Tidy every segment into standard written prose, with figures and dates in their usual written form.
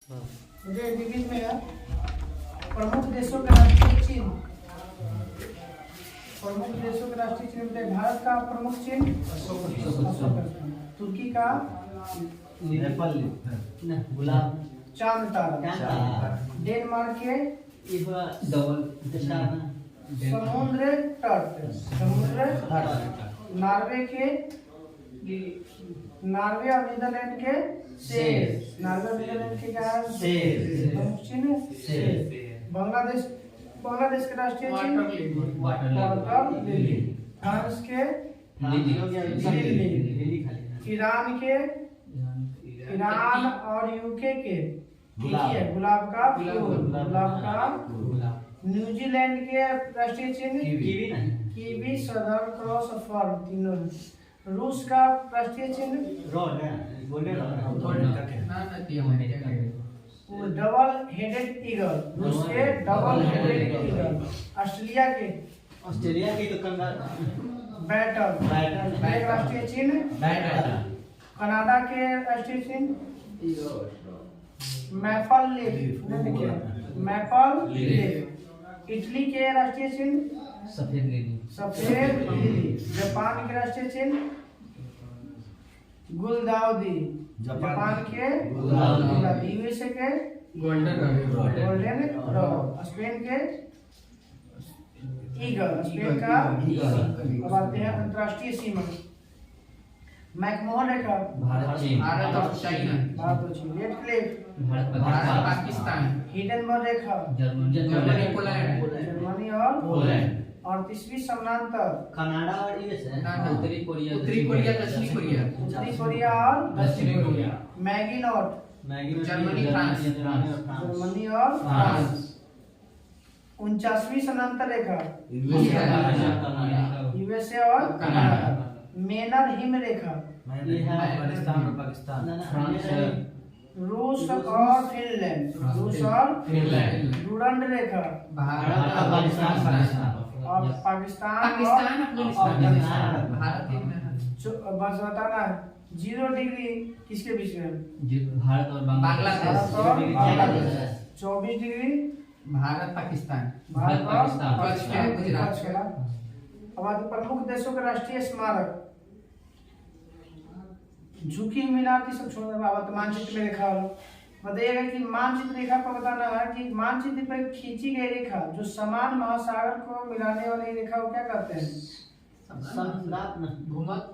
मुझे विभिन्न में है प्रमुख देशों के राष्ट्रीय चिन्ह। प्रमुख देशों के राष्ट्रीय चिन्ह भारत का प्रमुख चिन्ह तुर्की का गुलाब चांद तारा, डेनमार्क के समुद्र तट, नॉर्वे के नॉर्वे और नीदरलैंड के शेर, नॉर्वे और नीदरलैंड के क्या है चिन्ह। बांग्लादेश के राष्ट्रीय चिन्ह वाटर लिली, फ्रांस के लिली, ईरान और यूके के गुलाब का फूल, न्यूजीलैंड के राष्ट्रीय चिन्ह कीवी, सदर्न क्रॉस और फर्न तीनों। रूस का राष्ट्रीय चिन्ह डबल हेडेड ईगल, रूस के डबल हेडेड ईगल। ऑस्ट्रेलिया के तो बैटर राष्ट्रीय चिन्ह। कनाडा के राष्ट्रीय चिन्ह maple leaf, maple leaf. Italy के राष्ट्रीय चिन्ह सफेद लिली। जापान के राष्ट्रीय चिन्ह गुलदाउदी, जापान के गुलदाउदी। यूएसए के गोल्डन रॉक। स्पेन के ईगल, स्पेन का ईगल। अब आते हैं अंतर्राष्ट्रीय सीमा। मैकमोहन रेखा भारत और चाइना, भारत और चीन। Radcliffe Bharat Pakistan, Hindenburg रेखा जर्मनी पोलैंड, जर्मनी और पोलैंड। और तीसरी समानांतर कनाडा और यूएसए, उत्तरी कोरिया, दक्षिणी कोरिया, उत्तरी कोरिया और दक्षिणी Korea. Maggi not Germany, France, Germany और फ्रांस। 49वीं समानांतर रेखा यूएसए और कनाडा। मेनर हिम रेखा रूस और फिनलैंड, डुरंड रेखा भारत, अफगानिस्तान, और पाकिस्तान, भारत बस बताना है 0 डिग्री किसके बीच में? भारत और बांग्लादेश। 24 डिग्री भारत पाकिस्तान, भारत और गुजरात। अब प्रमुख देशों के राष्ट्रीय स्मारक। झुकी मीनार की सब छोड़ बाबा तो मानचित्र में रेखा वाला बताइएगा कि मानचित्र रेखा पर बताना है कि मानचित्र पर खींची गई रेखा जो समान महासागर को मिलाने वाली रेखा को क्या कहते हैं?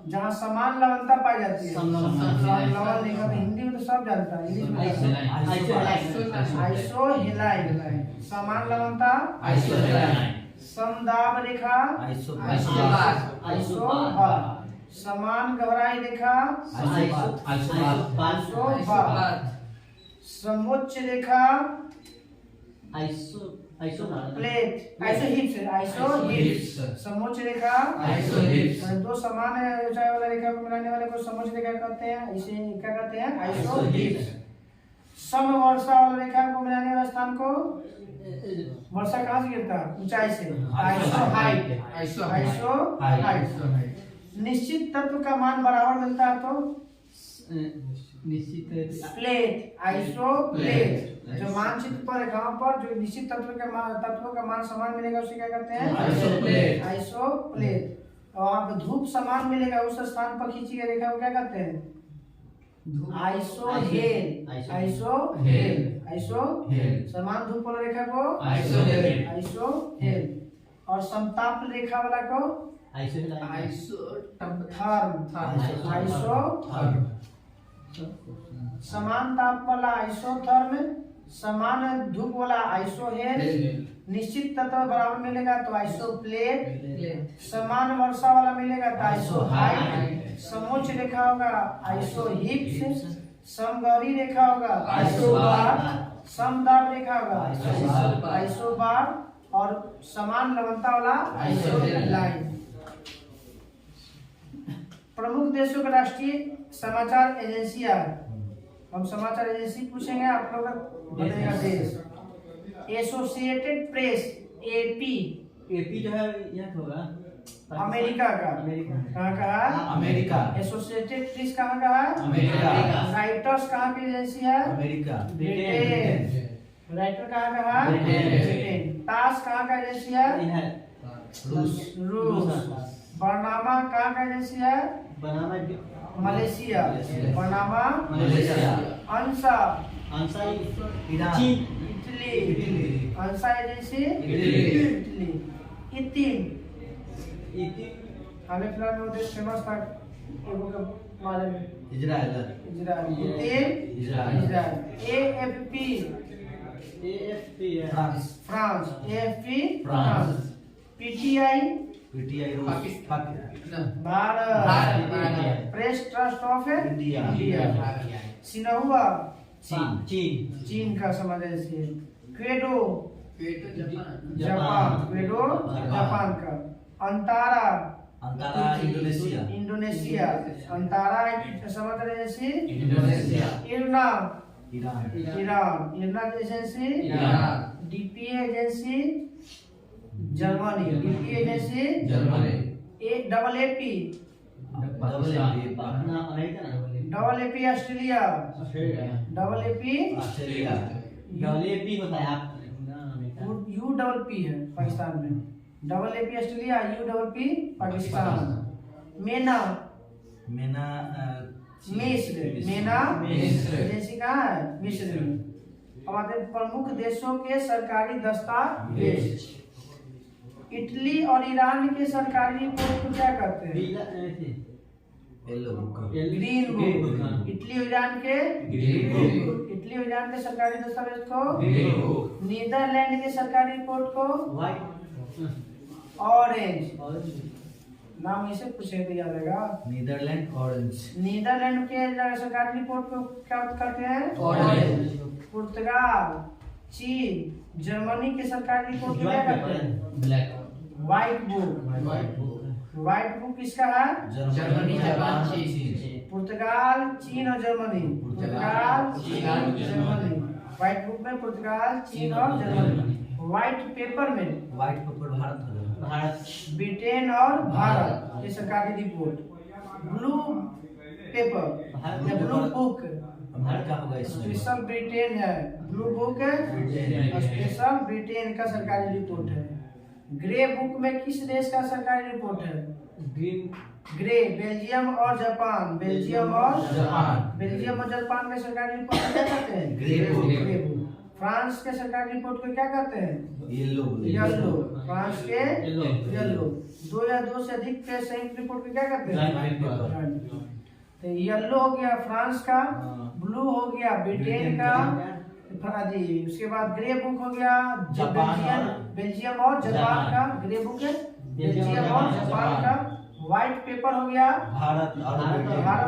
जहाँ समान लवणता पाई जाती है लवण रेखा। हिंदी में तो सब जानता है, इंग्लिश में आइसोहेलाइन। समान लवणता समदाब रेखा आइसोबार। समान गहराई रेखा समोच्च रेखा प्लेट आइसोहिप्स। समोच्च रेखा दो समान ऊंचाई वाला रेखा को मिलाने वाले को समोच्च रेखा कहते हैं, इसे क्या कहते हैं? आइसोहिप्स। समवर्षा वाला रेखा को मिलाने वाले स्थान को वर्षा कहाँ से गिरता है? ऊंचाई से। आइसोहाइट। निश्चित तत्व का मान बराबर मिलता है तो निश्चित प्लेट आइसोप्लेट। जो मानचित्र पर रेखाओं पर जो निश्चित तत्वों का मान समान मिलेगा उसे क्या कहते हैं? आइसोप्लेट। और आप धूप समान मिलेगा उस स्थान पर खींची गई रेखा को क्या कहते हैं? आइसोहेल। समान धूप वाला रेखा को आइसोहेल। और समताप रेखा वाला को समान ताप वाला आइसोथर्म, समान धूप वाला आइसोहेल। निश्चित तत्व बराबर मिलेगा तो आइसोप्लेट। समान वर्षा वाला मिलेगा तो आइसोहाइट। समोच्च रेखा होगा आइसोहिप्स। समगौरी रेखा होगा आइसोबार। समदाब रेखा होगा आइसोबार। और समान लवणता वाला आइसोलाइन। प्रमुख देशों के राष्ट्रीय समाचार एजेंसियां। हम समाचार एजेंसी पूछेंगे, आप लोग बताइएगा देश। एसोसिएटेड प्रेस एपी जो है यह होगा अमेरिका का। अमेरिका। कहाँ का है? अमेरिका। एसोसिएटेड प्रेस कहाँ का है? अमेरिका। राइटर्स कहाँ की एजेंसी है? अमेरिका। ब्रिटेन। राइटर कहाँ का है? ब्रिटेन। टास कहाँ का एजेंसी है? रूस। रूस। बरनामा कहाँ का एजेंसी है? बनाना Malaysia. बरनामा Malaysia. अंसा Iran. Italy. Italy. अंसा agency Italy. ये तीन हाल फिलहाल में देश फेमस था एगो के बारे में Israel. Israel. AFP France. France. AFP France. PTI PTI रूस। Pakistan. Bharat. Press Trust of India. Xinhua चीन चीन का समाज से। Kyodo Japan. Japan. Kyodo Japan का। Antara Indonesia. इंडोनेशिया। अंतारा समाज agency Indonesia. IRNA Iran. Iran. IRNA agency DPA agency Germany. DPA agency double AP अपना America ना double AP Australia. Double AP Australia. WAP होता है आप U double P है पाकिस्तान में। Double AP Australia. You double P Pakistan. मेना मेना मिस्र। मेना मिस्र। एजेंसी कहाँ है? मिस्र में। हमारे प्रमुख देशों के सरकारी दस्तावेज। इटली और ईरान के सरकारी रिपोर्ट को क्या कहते हैं? Yellow book. Green book. Italy और ईरान के इटली और ईरान के सरकारी दस्तावेज को नीदरलैंड के सरकारी रिपोर्ट को ऑरेंज। नाम इसे पूछे तो याद रहेगा। Netherlands orange. नीदरलैंड के सरकारी रिपोर्ट को क्या कहते हैं? ऑरेंज। पुर्तगाल, चीन, जर्मनी के सरकारी रिपोर्ट को क्या कहते हैं? Black white book. White book किसका है? जर्मनी। जापान। चीन। पुर्तगाल, चीन और जर्मनी। पुर्तगाल, चीन और जर्मनी। व्हाइट बुक में पुर्तगाल, चीन और जर्मनी। व्हाइट पेपर में व्हाइट पेपर भारत। ब्रिटेन और भारत के सरकारी रिपोर्ट। ब्लू पेपर या ब्लू बुक अमेरिका होगा इसमें। स्पेशल ब्रिटेन है। ब्लू बुक स्पेशल ब्रिटेन का सरकारी रिपोर्ट है। ग्रे बुक में किस देश का सरकारी रिपोर्ट है? ग्रे बेल्जियम और जापान। बेल्जियम और जापान के सरकारी रिपोर्ट को क्या कहते हैं? Grey book. फ्रांस के सरकारी रिपोर्ट को क्या कहते हैं? येलो। फ्रांस के येलो। 2 या 2 से अधिक के संयुक्त रिपोर्ट को क्या कहते हैं? तो येलो हो गया फ्रांस का। ब्लू हो गया ब्रिटेन का। जी उसके बाद ग्रे बुक हो गया बेल्जियम और जापान का। ग्रे बुक बेल्जियम और जापान का। व्हाइट पेपर हो गया भारत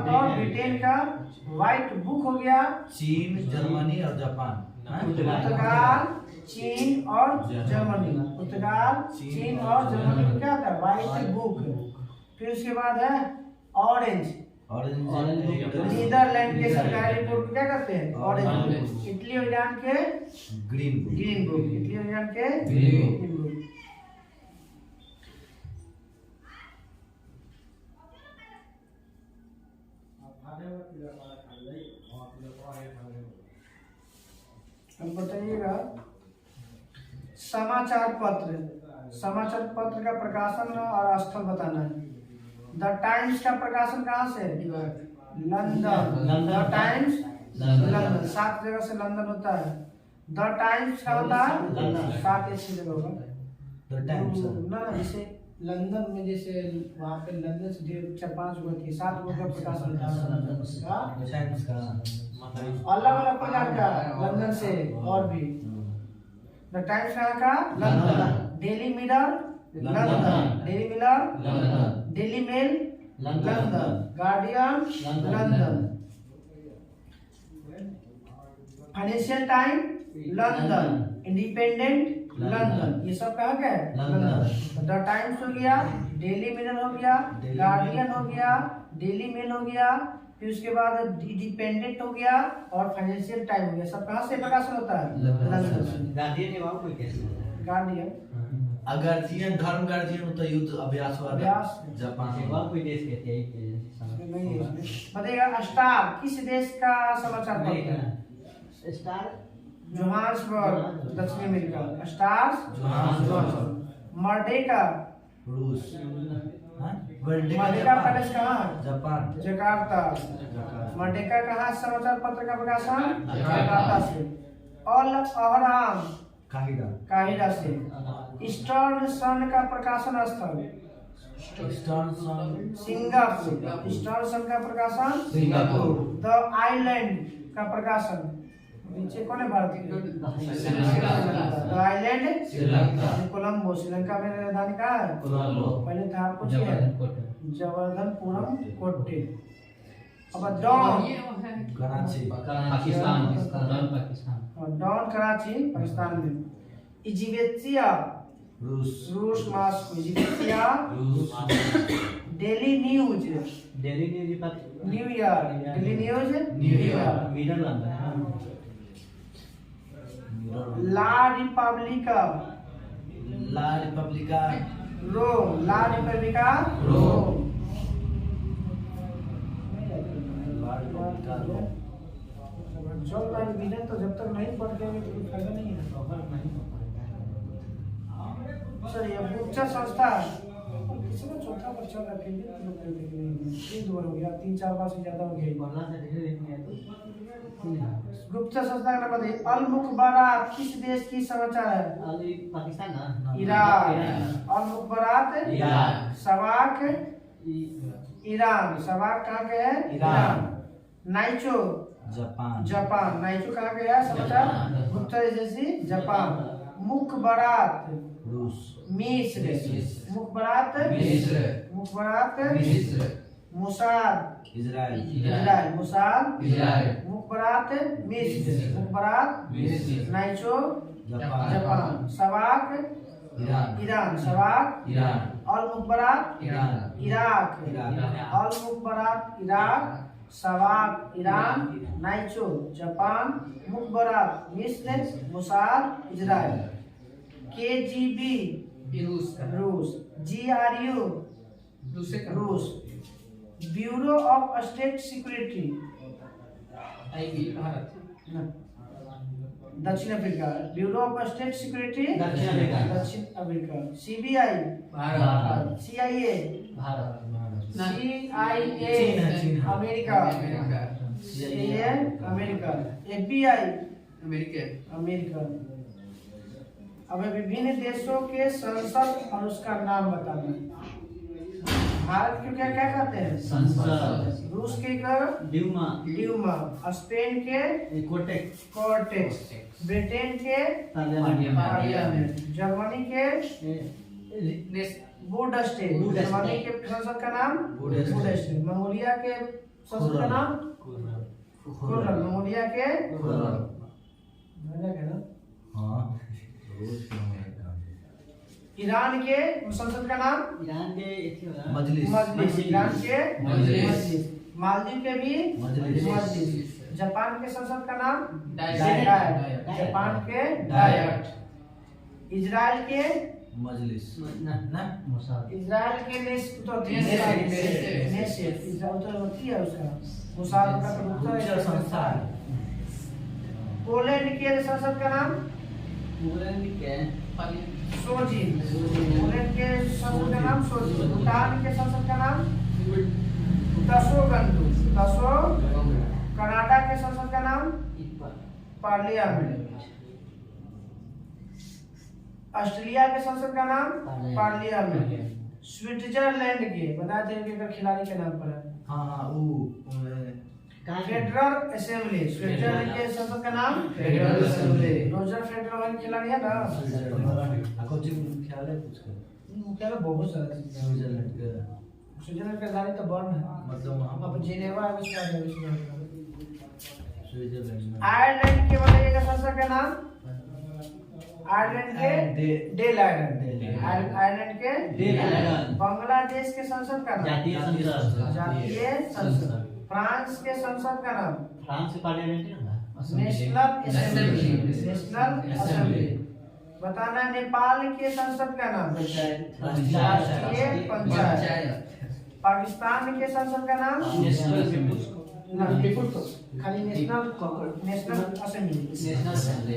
और ब्रिटेन का। व्हाइट बुक हो गया चीन, जर्मनी और जापान। पुर्तगाल, चीन और जर्मनी। पुर्तगाल, चीन और जर्मनी को क्या होता है? White book. फिर उसके बाद है ऑरेंज। नीदरलैंड के सरकारी रिपोर्ट को क्या कहते हैं? ऑरेंज। इटली और ईरान के ग्रीन बुक। इटली और ईरान के ग्रीन बुक। अब बताइएगा समाचार पत्र का प्रकाशन और स्थल बताना है। द टाइम्स का प्रकाशन कहाँ से? लंदन। The times London. 7 जगह से लंदन होता है। द टाइम्स का होता है 7 ऐसी जगह होगा। द टाइम्स ना जैसे लंदन में जैसे वहाँ पे लंदन से 4-5 गो थी 7 गो का प्रकाशन होता है। टाइम्स का अलग अलग प्रकार का लंदन से और भी। द टाइम्स कहाँ का? London. Daily Mirror London. Daily Mirror Daily Mail London. Guardian London. Financial Time London. Independent London. ये सब कहाँ का है? लंदन। द टाइम्स हो गया, डेली मिरर हो गया, गार्डियन हो गया, डेली मेल हो गया, फिर उसके बाद इंडिपेंडेंट हो गया और फाइनेंशियल टाइम हो गया। सब कहाँ से प्रकाशन होता है? लंदन से। गार्डियन गार्जियन धर्म गार्जियन तो युद्ध अभ्यास हुआ था अभ्यास। जापान और कोई देश कहते हैं नहीं है इसमें। बताइएगा स्टार किस देश का समाचार पत्र है? स्टार जोहान्सबर्ग दक्षिण अमेरिका। Star Johannesburg. मर्डेका रूस मर्डेका पैलेस कहाँ है? Japan Jakarta. मर्डेका कहाँ समाचार पत्र का प्रकाशन? जकार्ता से। अल अहराम काहिरा से। ईस्टर्न सन का प्रकाशन स्थल सिंगापुर। ईस्टर्न सन का प्रकाशन सिंगापुर। द आइलैंड का प्रकाशन नीचे कौन है भारतीय? The island Sri Lanka. कोलंबो। श्रीलंका में राजधानी कहाँ है? कोलंबो। पहले था आपको जवर्धनपुरम कोट्टे। अब डॉन कराची पाकिस्तान डॉन कराची पाकिस्तान में। इजिप्तिया रूस मास्को। इजिप्तिया रूस Daily News Delhi News New York. Daily News New York. Netherland La Repubblica La Repubblica Rome. La Repubblica Rome. चल रहा है विजन तो जब तक नहीं पढ़ के तो कोई फायदा नहीं है। सर ये गुप्तचर संस्था किसी का चौथा पर चल रहा है फिर भी तीन बार हो गया 3-4 बार से ज्यादा हो गया। गुप्तचर संस्था का नाम बताइए। अल मुखबरात किस देश की समाचार है? पाकिस्तान ना Iran. Al Mukhabarat Iran. SAVAK Iran. SAVAK कहाँ के है? Iran. Naicho Japan Japan. Naicho कहाँ के है समाचार? गुप्तचर एजेंसी जापान। मुखबरात रूस मिस्र। मुखबरात मिस्र। मुखबरात मिस्र। Mossad Israel Israel. Mossad Israel. Mukhabarat मिस्र। मुखबरात मिस्र। Naicho Japan Japan. SAVAK Iran Iran. SAVAK Iran Al Mukhabarat Iran Iraq. Iraq. Al Mukhabarat Iraq. SAVAK Iran. Naicho Japan. Mukhabarat मिस्र। Mossad Israel. KGB रूस। GRU रूस। Bureau of State Security दक्षिण Africa. Bureau of State Security दक्षिण Africa. CBI CIA CIA America. CIA America. FBI America. अब विभिन्न देशों के संसद और उसका नाम बताना। भारत के क्या क्या कहते हैं? संसद। रूस के क्या? ड्यूमा स्पेन के कोर्टेक्स। ब्रिटेन के पार्लियामेंट। जर्मनी के बुडस्टेट। जर्मनी के संसद का नाम बुडस्टेट। मंगोलिया के संसद का नाम खुर्रम। मंगोलिया के ईरान के संसद का नाम मजलिस मजलिस। ईरान के मजलिस। मालदीव के भी मजलिस। जापान के संसद का नाम डायट। जापान के डायट। इजराइल के मजलिस इजराइल के नेशेफ। इजराइल तो होती है उसका मोसाद का तो संस्था है। पोलैंड के संसद का नाम सोजी। पोलैंड के संसद का नाम सोजी। भूटान के संसद का नाम तसोगंदू। कनाडा के संसद का नाम पार्लियामेंट। ऑस्ट्रेलिया के संसद का नाम पार्लियामेंट। स्विट्जरलैंड के बता दें कि खिलाड़ी के नाम पर है। Federal assembly. स्विट्जरलैंड के संसद का नाम फेडरल असेंबली। रोजर फेडरल वाली खिलाड़ी है ना। क्या बहुत सारा चीज है। स्विट्जरलैंड का राजधानी तो बर्न है। मतलब अब जिनेवा है उसका है स्विट्जरलैंड। आयरलैंड के बताइएगा संसद का नाम? आयरलैंड के डेल आयरलैंड। आयरलैंड के डेल आयरलैंड। बांग्लादेश के संसद का नाम जातीय संसद। जातीय संसद। फ्रांस के संसद का नाम फ्रांस के पार्लियामेंट है ना नेशनल असेंबली। National assembly. बताना है नेपाल के संसद का नाम। पंचायत। राष्ट्रीय पंचायत। पाकिस्तान के संसद का नाम खाली नेशनल असेंबली।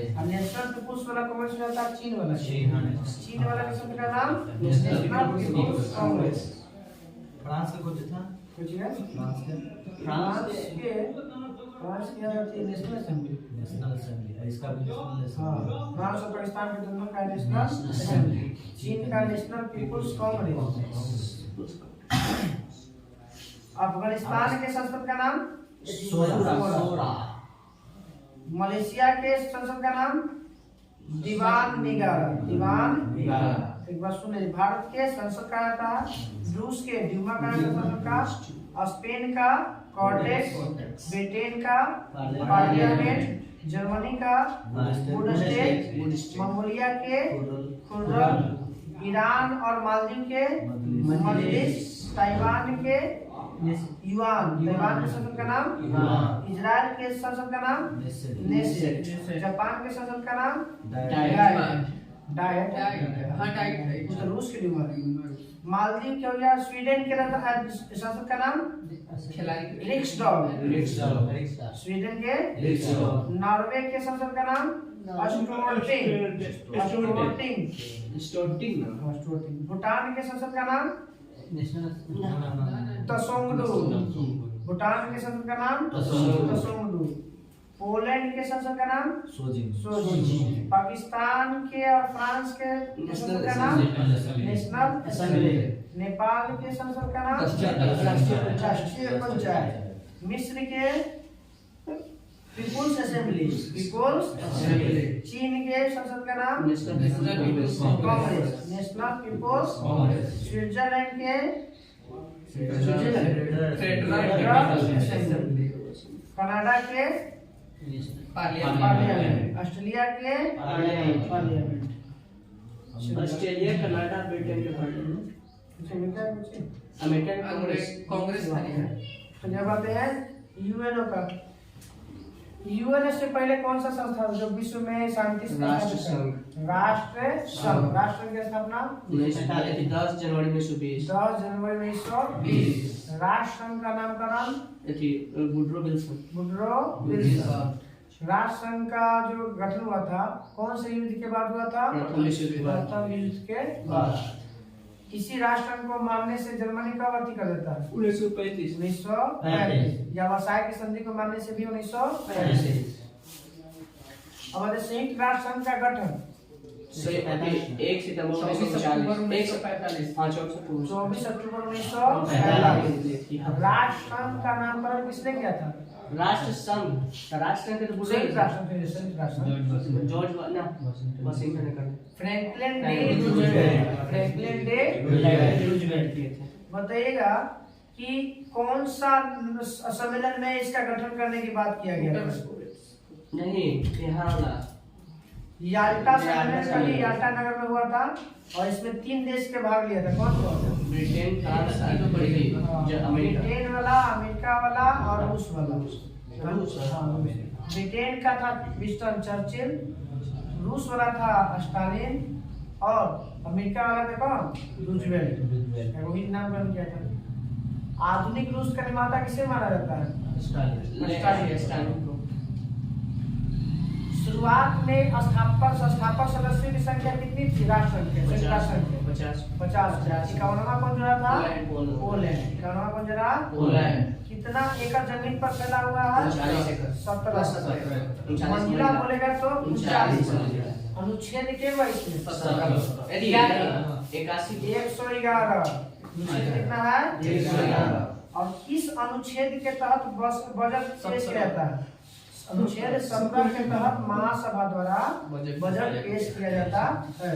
और नेशनल पीपुल्स वाला कांग्रेस रहता है चीन वाला। चीन वाला के संसद का नाम नेशनल पीपुल्स कांग्रेस। फ्रांस का कुछ था? कुछ है? फ्रांस के नेशनल असेंबली। National assembly. इसका भी नेशनल हाँ, असेंबली। फ्रांस और पाकिस्तान के दोनों का नेशनल असेंबली। चीन का नेशनल पीपुल्स कांग्रेस। अफगानिस्तान के संसद का नाम सोरा। मलेशिया के संसद का नाम दीवान निगारा। एक बार सुने, भारत के संसद का आता है, रूस के ड्यूमा का संसद का, स्पेन का कॉर्टेक्स, ब्रिटेन का पार्लियामेंट, जर्मनी का बुंडेस्टेग, मंगोलिया के खुर्रम, ईरान और मालदीव के मजलिस, ताइवान के युआन, ताइवान के संसद का नाम, इजराइल के संसद का नाम नेसेट, जापान के संसद का नाम डायट, रूस के ड्यूमा, मालदीव के हो गया, स्वीडन के संसद का नाम रिक्सडॉग, स्वीडन के, नॉर्वे के संसद का नाम स्टोर्टिंग, भूटान के संसद का नाम तसोंगडू, भूटान के संसद का नाम तसोंगडू, पोलैंड के संसद का नाम सोजिंग, पाकिस्तान के और फ्रांस के संसद का नाम नेशनल असेंबली, नेपाल के संसद का नाम राष्ट्रीय पंचायत, मिस्र के पीपुल्स असेंबली, चीन के संसद का नाम कांग्रेस, नेशनल पीपुल्स, स्विट्जरलैंड के कनाडा के पार्लियामेंट, ऑस्ट्रेलिया के पार्लियामेंट, ऑस्ट्रेलिया, कनाडा, ब्रिटेन के पार्लियामेंट, अमेरिकन कांग्रेस। तो जब आते हैं यूएनओ का, यूएनओ से पहले कौन सा संस्था जो विश्व में शांति राष्ट्र संघ। राष्ट्र संघ। राष्ट्र संघ की स्थापना 10 जनवरी 1920। 10 जनवरी 1920। राष्ट्र संघ का नामकरण वुडरो विल्सन। राष्ट्र संघ का जो गठन हुआ था कौन से युद्ध के बाद हुआ था? प्रथम युद्ध के बाद। इसी राष्ट्र संघ को मानने से जर्मनी कब अति कर देता है? 1935। या वर्साई की संधि को मानने से भी 1935। अब संयुक्त राष्ट्र संघ का गठन 1 सितंबर 1945। 24 अक्टूबर 1945। राष्ट्र संघ का नामकरण किसने किया था? राष्ट्र संघ। राष्ट्र संघ के तो संयुक्त राष्ट्र जॉर्ज वाशिंगटन ने कर फ्रैंकलिन डी रूजवेल्ट किए थे। बताइएगा कि कौन सा सम्मेलन में इसका गठन करने की बात किया गया? नहीं, यहाँ वाला याल्टा सम्मेलन कभी याल्टा नगर में हुआ था और इसमें 3 देश के भाग लिया था। कौन कौन? ब्रिटेन, फ्रांस, ब्रिटेन वाला, अमेरिका वाला और रूस वाला। ब्रिटेन का था विंस्टन चर्चिल, रूस वाला था स्टालिन और अमेरिका वाला था कौन? रूजवेल्ट। वही नामकरण किया था। आधुनिक रूस का निर्माता किसे माना जाता है? स्टालिन को। शुरुआत में संस्थापक सदस्यों की संख्या कितनी थी? राष्ट्र संघ के 50। 51वां कौन जुड़ा था? पोलैंड। 51वां कौन जुड़ा? पोलैंड। कितना एकड़ जमीन पर फैला हुआ है? 17। मंजिला बोलेगा तो 39। अनुच्छेद के इसमें 111। अनुच्छेद कितना है? 111। और किस अनुच्छेद के तहत बजट पेश किया जाता है? अनुच्छेद 17 के तहत महासभा द्वारा बजट पेश किया जाता है।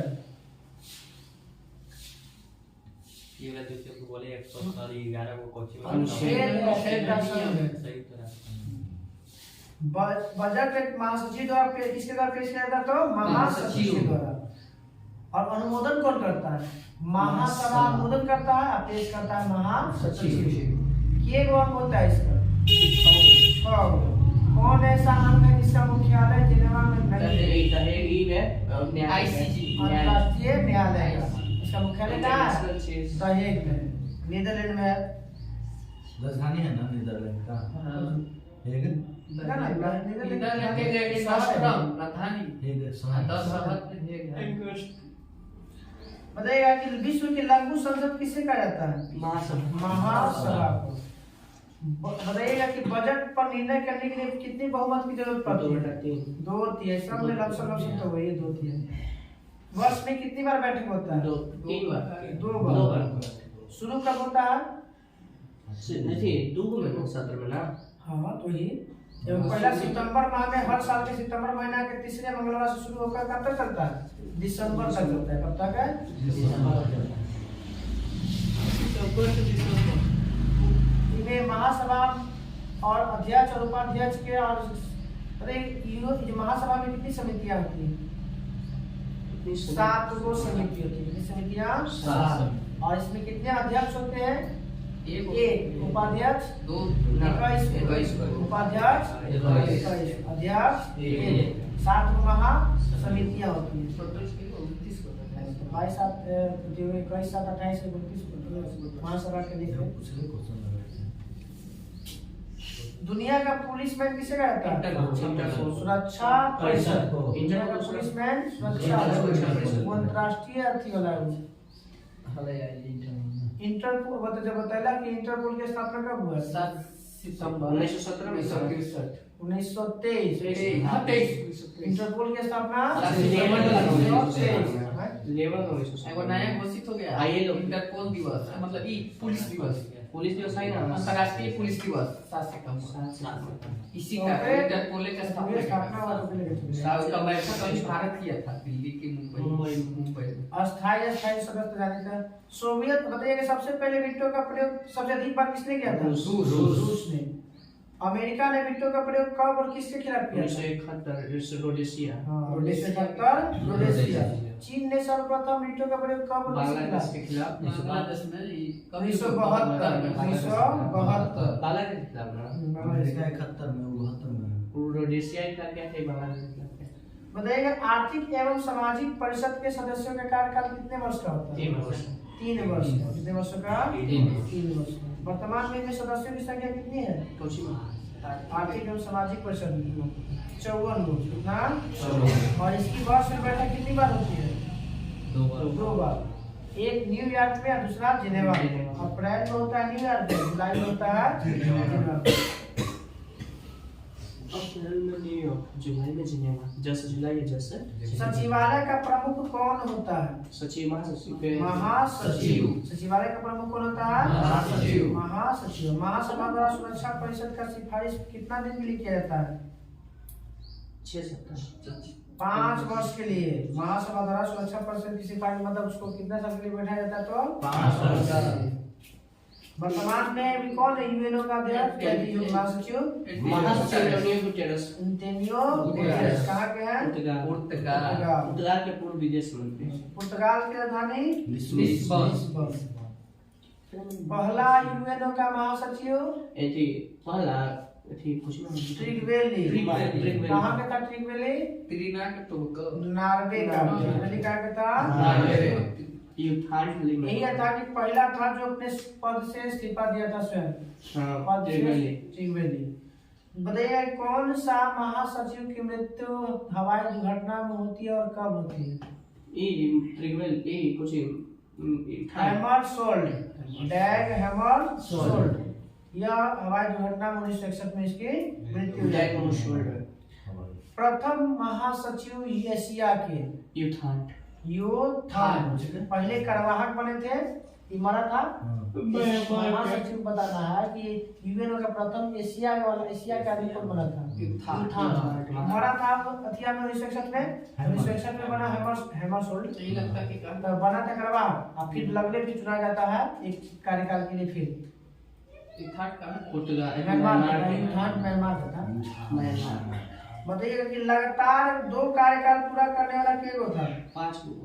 बजट महासचिव द्वारा किसके द्वारा पेश किया जाता है? तो महासचिव के द्वारा। और अनुमोदन कौन करता है? महासभा अनुमोदन करता है और पेश करता है महासचिव। ये वो अंग होता है इसका? कौन ऐसा अंग है जिसका मुख्यालय जिनेवा में नहीं है? अंतर्राष्ट्रीय न्यायालय का। इसका मुख्यालय कहाँ है? द हेग में, नीदरलैंड में है। राजधानी है ना नीदरलैंड का हेग। ना ना नीदरलैंड के राष्ट्रम राजधानी हेग बताइएगा कि विश्व के लघु संसद किसे कहा जाता है? महासभा को। बताइएगा कि बजट पर निर्णय करने के लिए कितनी बहुमत की जरूरत पड़ती है? 2/3। सब में लमसम तो वही 2/3। वर्ष में कितनी बार बैठक होता है? 2 बार। शुरू कब होता है? सत्र में ना। हाँ तो ही पहला सितंबर माह में, हर साल के सितंबर महीना के तीसरे मंगलवार से शुरू होकर कब तक चलता है? दिसंबर तक चलता है। कब तक है? इन्हें महासभा और अध्यक्ष और उपाध्यक्ष के और महासभा में कितनी समितियां होती हैं? 7 गो समिति होती है। कितनी समितियां? 7। और इसमें कितने अध्यक्ष होते हैं? एक। उपाध्यक्ष 2, 21 उपाध्यक्ष 21 अध्यक्ष 1। 7 महासमितियां होती हैं। 22 7 21 7 28 29 महासभा के लिए। दुनिया का पुलिसमैन किसे कहता है? सुरक्षा परिषद को। दुनिया का पुलिसमैन सुरक्षा परिषद। अंतर्राष्ट्रीय अर्थी वाला इंटरपोल बताया कि इंटरपोल की स्थापना कब हुआ? 7 सितंबर 1917 में 1923। इंटरपोल की स्थापना 1923। एगो नया घोषित हो गया इंटरपोल दिवस, मतलब ई पुलिस दिवस है ना, अंतर्राष्ट्रीय पुलिस दिवस 7 सितंबर। इसी का इंटरपोल का स्थापना का बैठक भारत किया था, दिल्ली के मुंबई। अस्थायी सदस्य जाने का सोवियत। बताइए कि सबसे पहले वीटो का प्रयोग सबसे अधिक बार किसने किया था? रूस ने। अमेरिका ने वीटो का प्रयोग कब और किसके खिलाफ किया? 1971 रोडेशिया। रोडेशिया। चीन ने सर्वप्रथम वीटो का प्रयोग कब और बांग्लादेश के खिलाफ? बांग्लादेश में 1972। बांग्लादेश के खिलाफ ना? 71 में 72 में रोडेशिया का क्या थे बांग्लादेश के खिलाफ? बताइएगा आर्थिक एवं सामाजिक परिषद के सदस्यों का कार्यकाल कितने वर्ष का होता है? 3 वर्ष। 3 वर्ष। कितने वर्षों का? 3 वर्ष। वर्तमान में इनमें सदस्यों की संख्या कितनी है? आर्थिक एवं सामाजिक परिषद 54 लोग। कितना? और इसकी वर्ष में बैठक कितनी बार होती है? 2 बार। एक न्यूयॉर्क में और दूसरा जिनेवा। अप्रैल में होता है न्यूयॉर्क में, जुलाई में होता है जिनेवा। अप्रैल में न्यूयॉर्क, जुलाई में जिनेवा। जैसे जुलाई है जैसे। सचिवालय का प्रमुख कौन होता है? सचिव महासचिव। सचिवालय का प्रमुख कौन होता है? महासचिव। महासभा द्वारा सुरक्षा परिषद का सिफारिश कितना दिन के लिए किया जाता है? 6 सप्ताह। 5 वर्ष के लिए। महासभा द्वारा सुरक्षा परिषद की सिफारिश मतलब उसको कितना साल के लिए बैठाया जाता है? तो 5 वर्ष। वर्तमान में अभी कौन है यूएनओ का अध्यक्ष? महासचिव एंटोनियो गुटेरेस। कहाँ के हैं? पुर्तगाल के पूर्व विदेश मंत्री। पुर्तगाल की राजधानी लिस्बन। पहला यूएनओ का महासचिव पहला कुछ ट्रिगवेली। कहाँ का था ट्रिगवेली? नॉर्वे का। ट्रिगवेली कहाँ का था? यही था कि पहला था जो अपने पद से इस्तीफा दिया था स्वयं। ट्रिगवेली। बताइए कौन सा महासचिव की मृत्यु हवाई दुर्घटना में होती है और कब होती है? डैग हैमरशोल्ड। यह हवाई दुर्घटना में 1961 में इसकी मृत्यु हुई। प्रथम महासचिव एशिया के यूथान। पहले कार्यवाहक बने थे, ये मरा था। महासचिव बताना है कि यूएनओ का प्रथम एशिया का अधिपति बना था यूथान। मरा था अथिया में 1961 में। 1961 में बना हैमरशोल्ड। तो बना था कार्यवाहक और फिर लगले भी चुना जाता है एक कार्यकाल के लिए। फिर म्यांमार था। बताइएगा कि लगातार 2 कार्यकाल पूरा करने वाला के गो था? 5 लोग।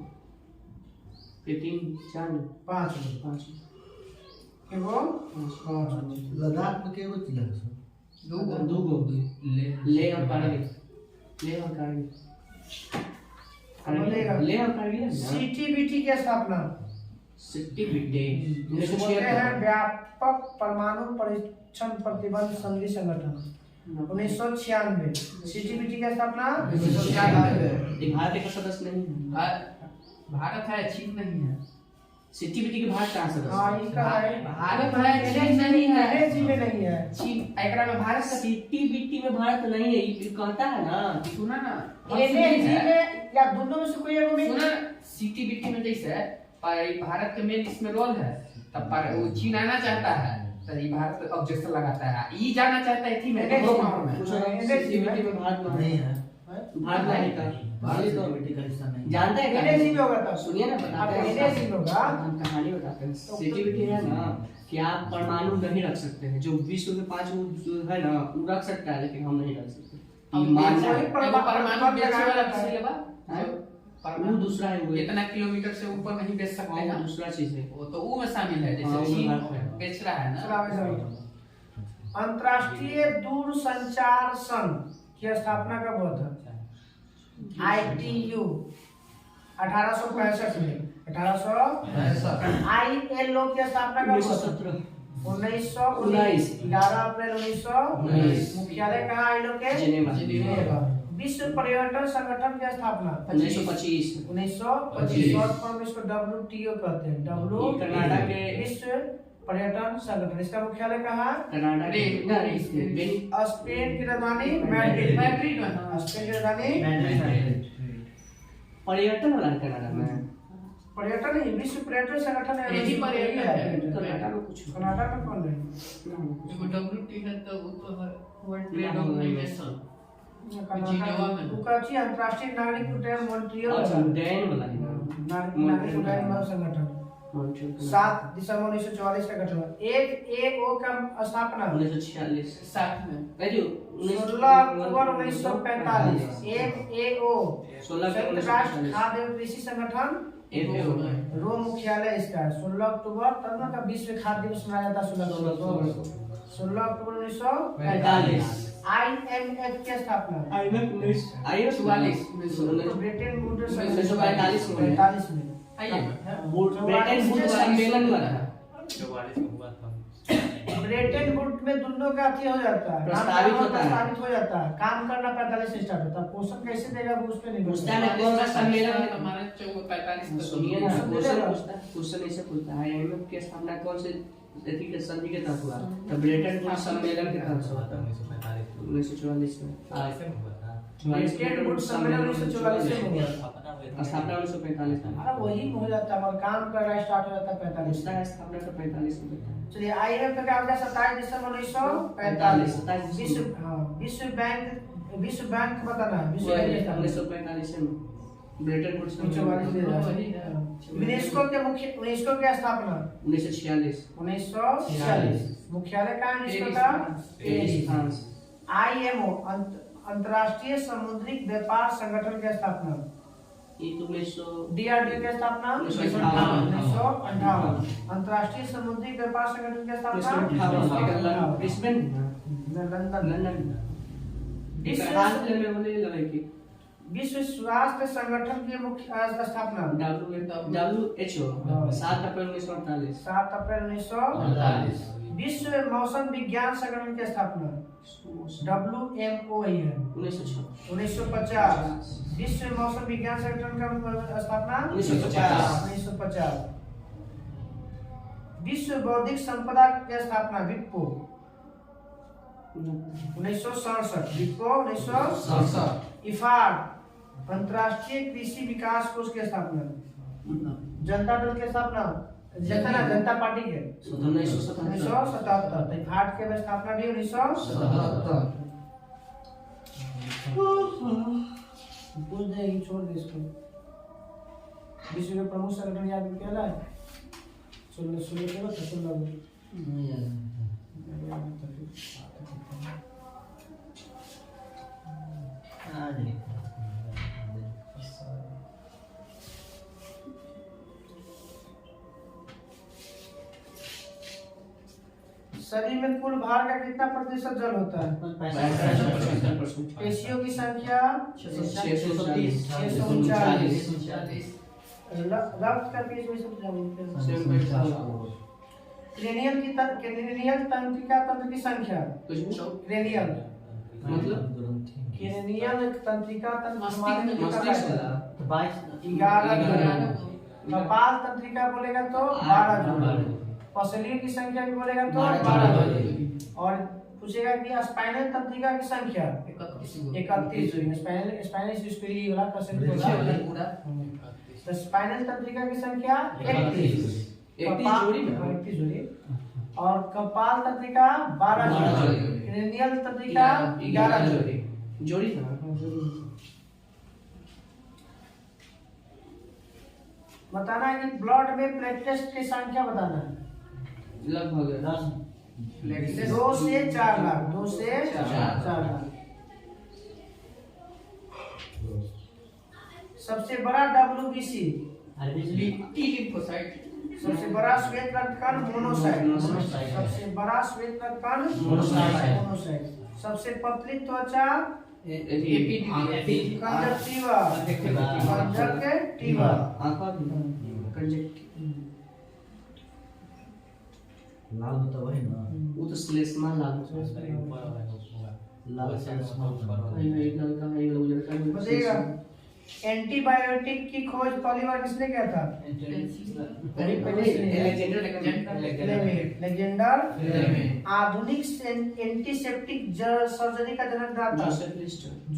3 4 5 लद्दाख में केगो जिला है? 2 ले और कारगिल। बोलेगा ले हम कर लिया ना सीटीबीटी की स्थापना सिटी बिटे जिसे बोलते हैं व्यापक परमाणु परीक्षण प्रतिबंध संधि संगठन 1996। सीटीबीटी की स्थापना 1996। ये भारत का सदस्य नहीं है भारत है, चीन नहीं है। सिटी बिटी के भारत कहाँ सदस्य हाँ ये का है भारत है, चीन नहीं है। एनएसजी में नहीं है। चीन एकरा में भारत का सिटी बिटी में भारत नहीं है ये कहता है ना सुना ना, एनएसजी में या दोनों में से कोई एक में सुना सीटीबीटी में जैसे पर भारत के मेन इसमें रोल है, तब पर वो चीन आना चाहता है तो ये भारत ऑब्जेक्शन लगाता है, ये जाना चाहता है थी में सीटीबीटी में भारत नहीं है भारत नहीं का भारत का बेटी का हिस्सा नहीं जानते हैं एनएसजी में होगा तब सुनिए ना बताते हैं एनएसजी में होगा। हम कहानी बताते हैं सीटीबीटी है ना कि आप परमाणु नहीं रख सकते हैं जो विश्व के 5 जो है ना वो रख सकता है लेकिन हम नहीं रख सकते हम मानना वही है परमाणु बेचने वाला किसी लेबा हैं? वो दूसरा है वो इतना किलोमीटर से ऊपर नहीं बेच सकते हाँ, ना, वो दूसरा चीज है वो तो वो में शामिल है, हाँ, जैसे वो चीन बात है। बेच रहा है ना। अंतर्राष्ट्रीय दूरसंचार संघ की स्थापना कब हुआ था? ITU 1865 में 1865। ILO की स्थापना कब हुआ था? 1919 11 अप्रैल 1919। मुख्यालय कहाँ ILO के? जिनेवा। विश्व पर्यटन संगठन की स्थापना 1925 1925 शॉर्ट फॉर्म इसको WTO कहते हैं। W कनाडा के विश्व पर्यटन संगठन, इसका मुख्यालय कहाँ? कनाडा के स्पेन की राजधानी मैड्रिड। मैड्रिड में, हाँ। स्पेन की राजधानी पर्यटन वाला है कनाडा में पर्यटन ही विश्व पर्यटन संगठन है। यही पर्यटन है। कनाडा में कुछ कर्नाटक में कौन है? देखो WTO है तो वो तो है वर्ल्ड ट्रेड ऑर्गेनाइजेशन। कर्नाटक उकाची अंतर्राष्ट्रीय नागरिक उड्डयन मॉन्ट्रियल अच्छा डैन वाला है नागरिक उड्डयन संगठन 7 दिसंबर 1944 का गठन। एक AO का स्थापना 1946 साथ में नहीं 16 अक्टूबर 1945। एक AO 16 संयुक्त राष्ट्र खाद्य एवं कृषि संगठन रोम मुख्यालय इसका है। 16 अक्टूबर तब ना का विश्व खाद्य दिवस मनाया जाता है 16 अक्टूबर 1945। IMF की स्थापना IMF 44 ब्रिटेन वुड्स 1945 में। 45 में ब्रिटेन वुड्स सम्मेलन हुआ था ब्रिटेन वुड्स में दोनों का अथी हो जाता है, प्रस्तावित हो जाता है। काम करना 45 से स्टार्ट होता है। पोषण कैसे देगा वो उस पे नहीं उस टाइम कौन सा सम्मेलन है हमारा 45 तक सुनिए ना क्वेश्चन ऐसे पूछता है IMF की स्थापना कौन से संधि के तहत हुआ? तब ब्रिटेन वुड्स सम्मेलन के तहत हुआ था 1944 में। ब्रिटेन वुड्स सम्मेलन 1944 में हुआ। स्थापना 1945 में। अरे वही हो जाता है, मगर काम करना स्टार्ट हो जाता है 45 उसका से। स्थापना तो 45 में था। चलिए IMF का क्या होगा? 27 दिसंबर 1945। विश्व बैंक बताना है। विश्व बैंक की स्थापना 1945 में ब्रिटेन वुड्स 1944 में हुआ। यूनेस्को की स्थापना 1946 1946। मुख्यालय कहाँ है यूनेस्को का? Paris France. IMO अंतर्राष्ट्रीय समुद्री व्यापार संगठन की स्थापना ये तो 1900 DRDO की स्थापना 1958। अंतर्राष्ट्रीय समुद्री व्यापार संगठन की स्थापना ब्रिस्बेन लंदन। लंदन विश्व में होने लगे कि विश्व स्वास्थ्य संगठन की मुख्य स्थापना WHO 7 अप्रैल 1948 7 अप्रैल 1948। विश्व मौसम विज्ञान संगठन की स्थापना WMO ही है 1950। विश्व मौसम विज्ञान संगठन का स्थापना 1950। विश्व बौद्धिक संपदा की स्थापना WIPO 1967। WIPO 1967। IFAD अंतर्राष्ट्रीय कृषि विकास कोष की स्थापना। जनता दल की स्थापना जनता पार्टी के 1977। IFAD के स्थापना भी 1977। बोल देगी छोड़ दे इसको। विश्व के प्रमुख संगठन याद क्या है? सुन के बता सुन लो। शरीर में कुल भार का कितना प्रतिशत जल होता है? 65%। पेशियों की संख्या 639। 639। रक्त का पीएच में सब क्रेनियल तंत्रिका तंत्र की संख्या। क्रेनियल मतलब क्रेनियल तंत्रिका तंत्र हमारे में कितना मस्तिष्क है? वाला 11 जोड़ी। कपाल तंत्रिका बोलेगा तो 12 जोड़ी। पसलियों की संख्या भी बोलेगा तो 12 जोड़ी। और पूछेगा कि स्पाइनल तंत्रिका की संख्या 31 जोड़ी। स्पाइनल स्पिली वाला क्वेश्चन होगा। तो स्पाइनल तंत्रिका की संख्या 31 जोड़ी। और कपाल तंत्रिका 12 जोड़ी। क्रेनियल तंत्रिका 11 जोड़ी। जोड़ी था। बताना है कि ब्लड में प्लेटलेट्स की संख्या बताना है। लगभग 2 से 4 लाख। 2 से 4 लाख। सबसे बड़ा WBC सबसे बड़ा श्वेत रक्तकण मोनोसाइट। सबसे बड़ा श्वेत रक्तकण मोनोसाइट। सबसे पतली त्वचा कंजक्टिवा। लाल होता वही ना। वो तो श्लेष्मा लाल लाल से बताइएगा एंटीबायोटिक की खोज पहली बार किसने किया था? लेजेंडर। आधुनिक एंटीसेप्टिक सर्जरी का जनकदाता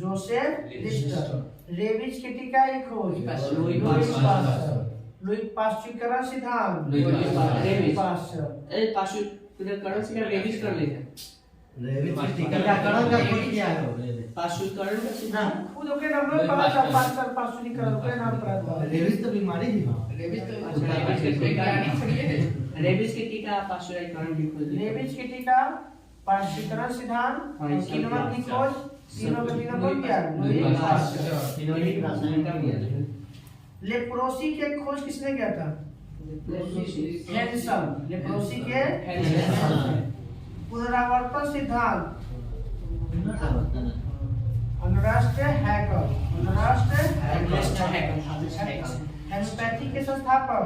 जोसेफ लिस्टर। रेबीज के टीका की खोज लुई पाश्चुरीकरण सिद्धांत। पाश्चुरीकरण से रेबीज कर लेते टीकाकरण का खोज किया है। पाश्चुरीकरण का सिद्धांत खुद ओके नाम में पता था पाश्चुरीकरण के नाम पर आता है। रेबीज तो बीमारी ही ना। रेबीज के टीका पाश्चुरीकरण की खोज। रेबीज के टीका पाश्चुरीकरण सिद्धांत। किण्वन की खोज तीनों का कौन किया? लेप्रोसी के खोज किसने किया था? हेंसन। लेप्रोसी के पुनरावर्तन सिद्धांत अंतरराष्ट्रीय हैकर। हेमियोपैथी के संस्थापक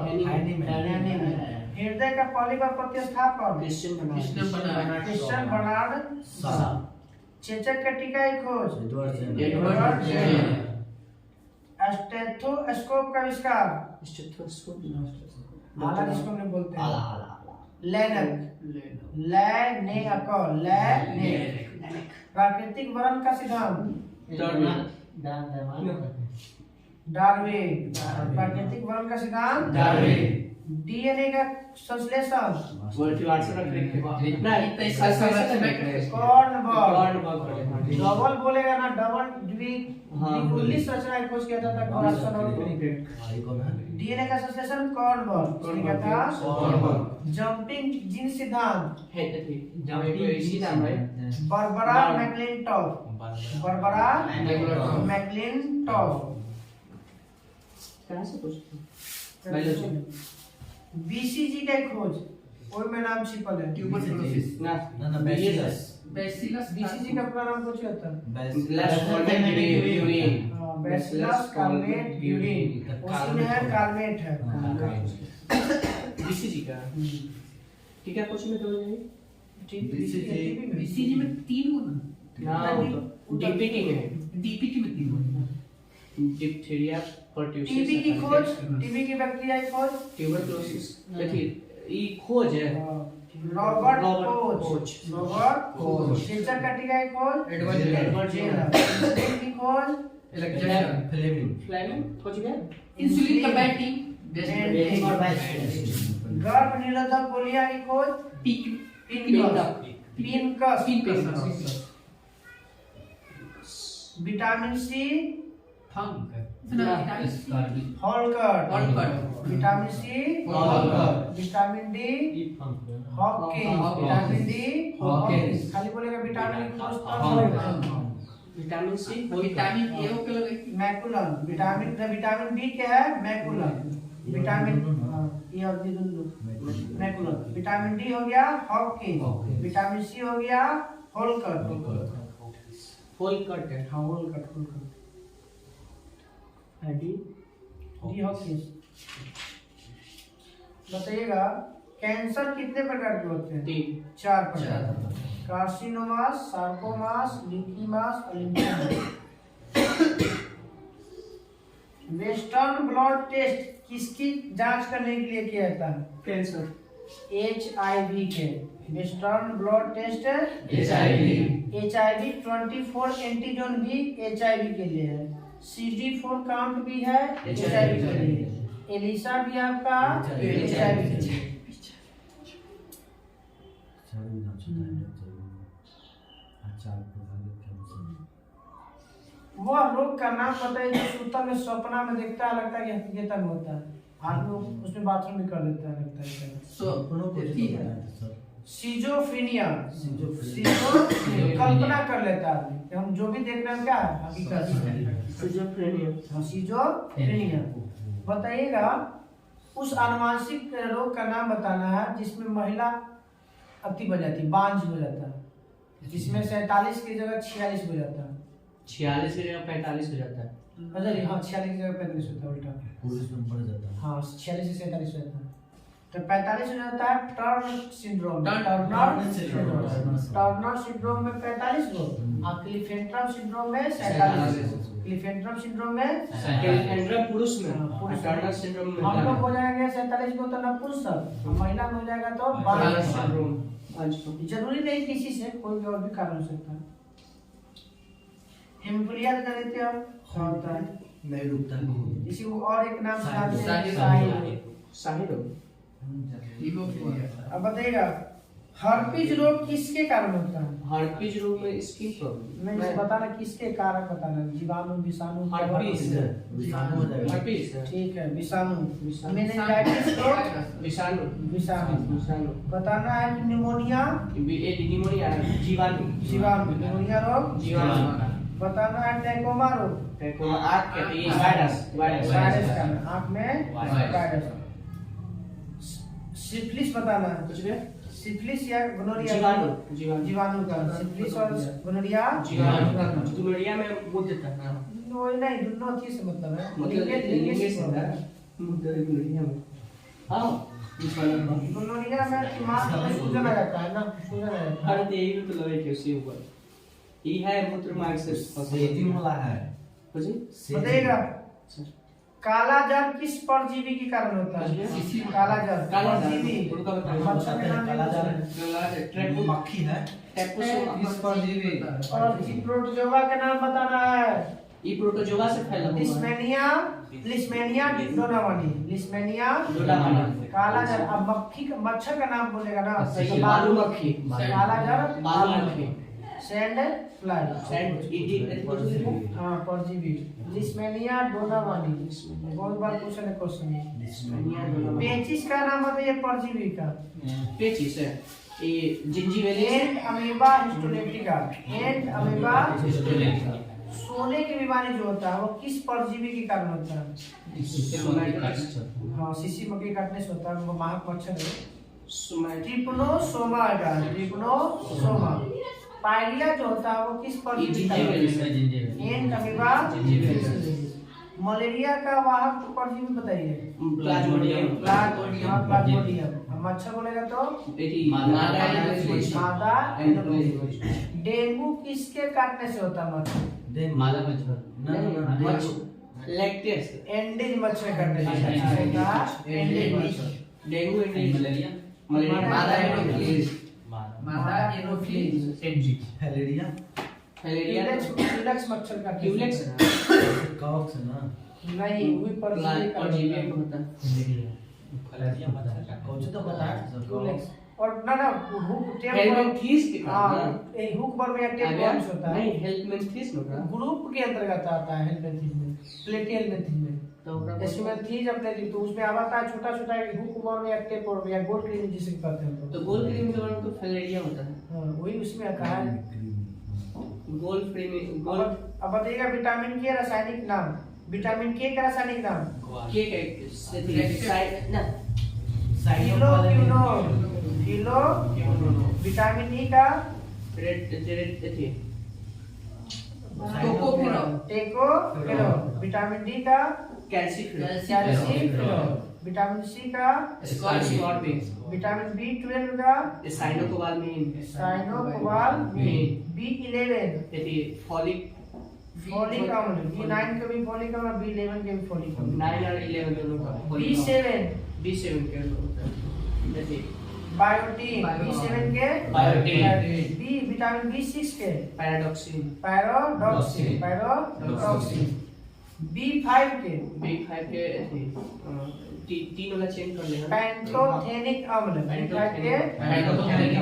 हृदय का पहली बार प्रतिस्थापक क्रिश्चियन बर्नार्ड शॉ। चेचक का टीका की खोज एडवर्ड जेनर। स्टेथोस्कोप का आविष्कार आला जिसको हम बोलते हैं लैनक। प्राकृतिक वर्ण का सिद्धांत डार्विन। प्राकृतिक वर्ण का सिद्धांत डार्विन। डीएनए का संश्लेषण डबल बोलेगा ना डबल द्विकुल्ली संरचना की खोज किया था डीएनए का संश्लेषण कॉर्नबर्ग क्या था? जंपिंग जीन सिद्धांत बारबरा मैक्लिंटॉफ। बीसीजी का खोज कोई में नाम छिपल है। ट्यूबरकुलोसिस ना बैसिलस बीसीजी का पूरा नाम कुछ होता है? Bacillus Calmette Guerin. उसी में है कार्मेट है। बीसीजी का ठीक है। कुछ में तो बीसीजी में 3 होना ना डीपीटी में 3 होना। Diphtheria pertussis. टीबी की खोज टीबी की बैक्टीरिया की खोज ट्यूबरकुलोसिस देखिए ये खोज है रॉबर्ट कोच। चेचक का टीका की खोज एडवर्ड जेनर। इंसुलिन की खोज फ्लेमिंग खोज गया। इंसुलिन का बैटिंग गर्भ निरोधक गोलियां की खोज पिनकस। विटामिन सी हॉलकट। Vitamin C vitamin D Hawkins. Vitamin D Hawkins खाली बोलेगा विटामिन की खोज विटामिन सी विटामिन ए को लगे मैकुलम। विटामिन बी क्या है? मैकुलम। विटामिन ये और डी दोनों मैकुलर। विटामिन डी हो गया हॉकिंस, विटामिन सी हो गया होलकर, होलकट है। हाँ होलकर डी हॉकिंस। बताइएगा कैंसर कितने प्रकार के होते हैं? 4 प्रकार। कार्सिनोमास, सार्कोमास, ल्यूकीमास और लिम्फोमास। वेस्टर्न ब्लड टेस्ट किसकी जांच करने के लिए किया जाता है? कैंसर। HIV के। Western blood test HIV 24 antigen भी HIV के लिए है। CD4 काउंट भी है HIV के लिए। एलिसा भी आपका HIV के लिए। वह रोग का नाम बताइए जो सुतल में सपना में देखता है, लगता है कि हकीकत में होता है। आदमी उसमें बाथरूम भी कर लेता है, लगता है। सिजोफ्रेनिया, कल्पना कर लेता है आदमी कि हम जो भी देख रहे हैं क्या है हकीकत है। सिजोफ्रेनिया। बताइएगा उस अनुवांशिक रोग का नाम बताना है जिसमें महिला अति बन जाती, बांझ हो जाता है, जिसमें 47 की जगह 46 हो जाता है। 46 की जगह 45 हो जाता है। मतलब हाँ 46 की जगह 45 होता है, उल्टा। पुरुष में बढ़ जाता है। हाँ 46 से 47 हो जाता है। तो 45 हो जाता है टर्नर सिंड्रोम। टर्नर सिंड्रोम में 45 गो और क्लिफेंट्रम सिंड्रोम में 47 गो। क्लिफेंट्रम सिंड्रोम में क्लिफेंट्रम पुरुष में, टर्नर सिंड्रोम में हम लोग हो जाएंगे 47 गो तो नपुंसक, महिला में हो जाएगा तो 52 सिंड्रोम। जरूरी नहीं किसी से, कोई भी और भी कारण हो सकता है। हेमोफिलिया जानते हो क्या होता है? नहीं रुकता है। इसी को और एक नाम से शाही रोग। अब बताइएगा हर्पीज रोग किसके कारण होता है? हर्पीज रोग में स्किन प्रॉब्लम। नहीं बताना किसके कारण बताना, जीवाणु, विषाणु, हर्पीज। विषाणु हो जाएगा। हर्पीज ठीक है विषाणु। मेनिंजाइटिस रोग विषाणु। विषाणु बताना है कि निमोनिया निमोनिया जीवाणु। निमोनिया रोग जीवाणु बताना है। ट्रैकोमा रोग आँख के वायरस का आँख में वायरस। सिफिलिस बताना है। कुछ भी सिफिलिस या गोनोरिया जीवाणु का। सिफिलिस और गोनोरिया गोनोरिया में मुद्द देता है। वही नहीं, दोनों चीज से मतलब है। लिंगे से मुद्द गोनोरिया में। हाँ गोनोरिया में दिमाग में सूजन आ जाता है ना, सूजन आ जाता है। हर यही तो लगे कि उसी ऊपर ये है मूत्र मार्ग से सेजिंग वाला है। कुछ बताइएगा काला जर किस परजीवी के कारण होता है? काला जर परजीवी मच्छर के नाम काला जर ट्रैपो मक्खी है। किस परजीवी और प्रोटोजोआ का नाम बताना है। ये प्रोटोजोआ से फैला हुआ है। लिस्मेनिया डोनावानी। काला जर। अब मक्खी का मच्छर का नाम बोलेगा ना तो बालू मक्खी। काला जर बालू मक्खी। Sand fly. हाँ परजीवी। लिस्मेनिया डोनावानी। बहुत बार पूछने क्वेश्चन। पेचिस का नाम बताइए परजीवी का। पेचिस है ये जिंजीवेलिस एंड अमीबा हिस्टोलेप्टिका। एंड अमीबा सोने की बीमारी जो होता है वो किस परजीवी के कारण होता है? हाँ सीसी मक्खी काटने से होता है, वो महक मच्छर है। ट्रिपनोसोमा का ट्रिपनोसोमा। पायरिया जो होता है वो किस परजीवी का? And amoeba. मलेरिया का वाहक परजीवी बताइए। प्लाज्मोडियम। प्लाज्मोडियम। मच्छर बोलेगा तो मादा एनोफिलिस। डेंगू किसके काटने से होता है? मच्छर मादा मच्छर। लैक्टेस एंडीज मच्छर काटने से होता है। एंडीज। डेंगू मलेरिया मादा एनोफिलिस फैलेरिया क्यूलेक्स मच्छर का। क्यूलेक्स कॉक्स ना। नहीं वही परजीवी का होता है। फैलेरिया मच्छर का कौन तो बताया क्यूलेक्स। और ना हुक टेप हेलमिंथेस के हां हुक पर में टेप बॉम्ब्स होता है। नहीं हेलमिंथेस होता है। ग्रुप के अंतर्गत आता है हेलमिंथेस में, प्लेटिहेलमिंथेस में। तो हेलमिंथेस अपने तो उसमें आता है छोटा-छोटा हुक पर में टेप और या गोल्ड क्रीम जिसे कहते हैं। तो गोल्ड क्रीम के बारे में तो फैलेरिया होता है। हां वही उसमें आता है गोल्ड क्रीम। अब बताइएगा विटामिन के रासायनिक नाम। विटामिन के का रासायनिक नाम के साइड ना फिलो विटामिन ई का रेड थी टेकोफिरो विटामिन डी का कैल्सिफिरो विटामिन सी का स्कॉर्बिक विटामिन B12 का साइनोकोबालमिन B11 यदि फॉलिक फॉलिक अम्ल B9 का भी फॉलिक अम्ल B11 के भी फॉलिक अम्ल 9 और 11 दोनों का B7 के यदि बायोटीन B7 के बायोटीन B विटामिन B6 के पैराडॉक्सिन B5 के B5 के तीन वाला चेंज कर लेना पैंटोथेनिक अम्ल B5 के पैंटोथेनिक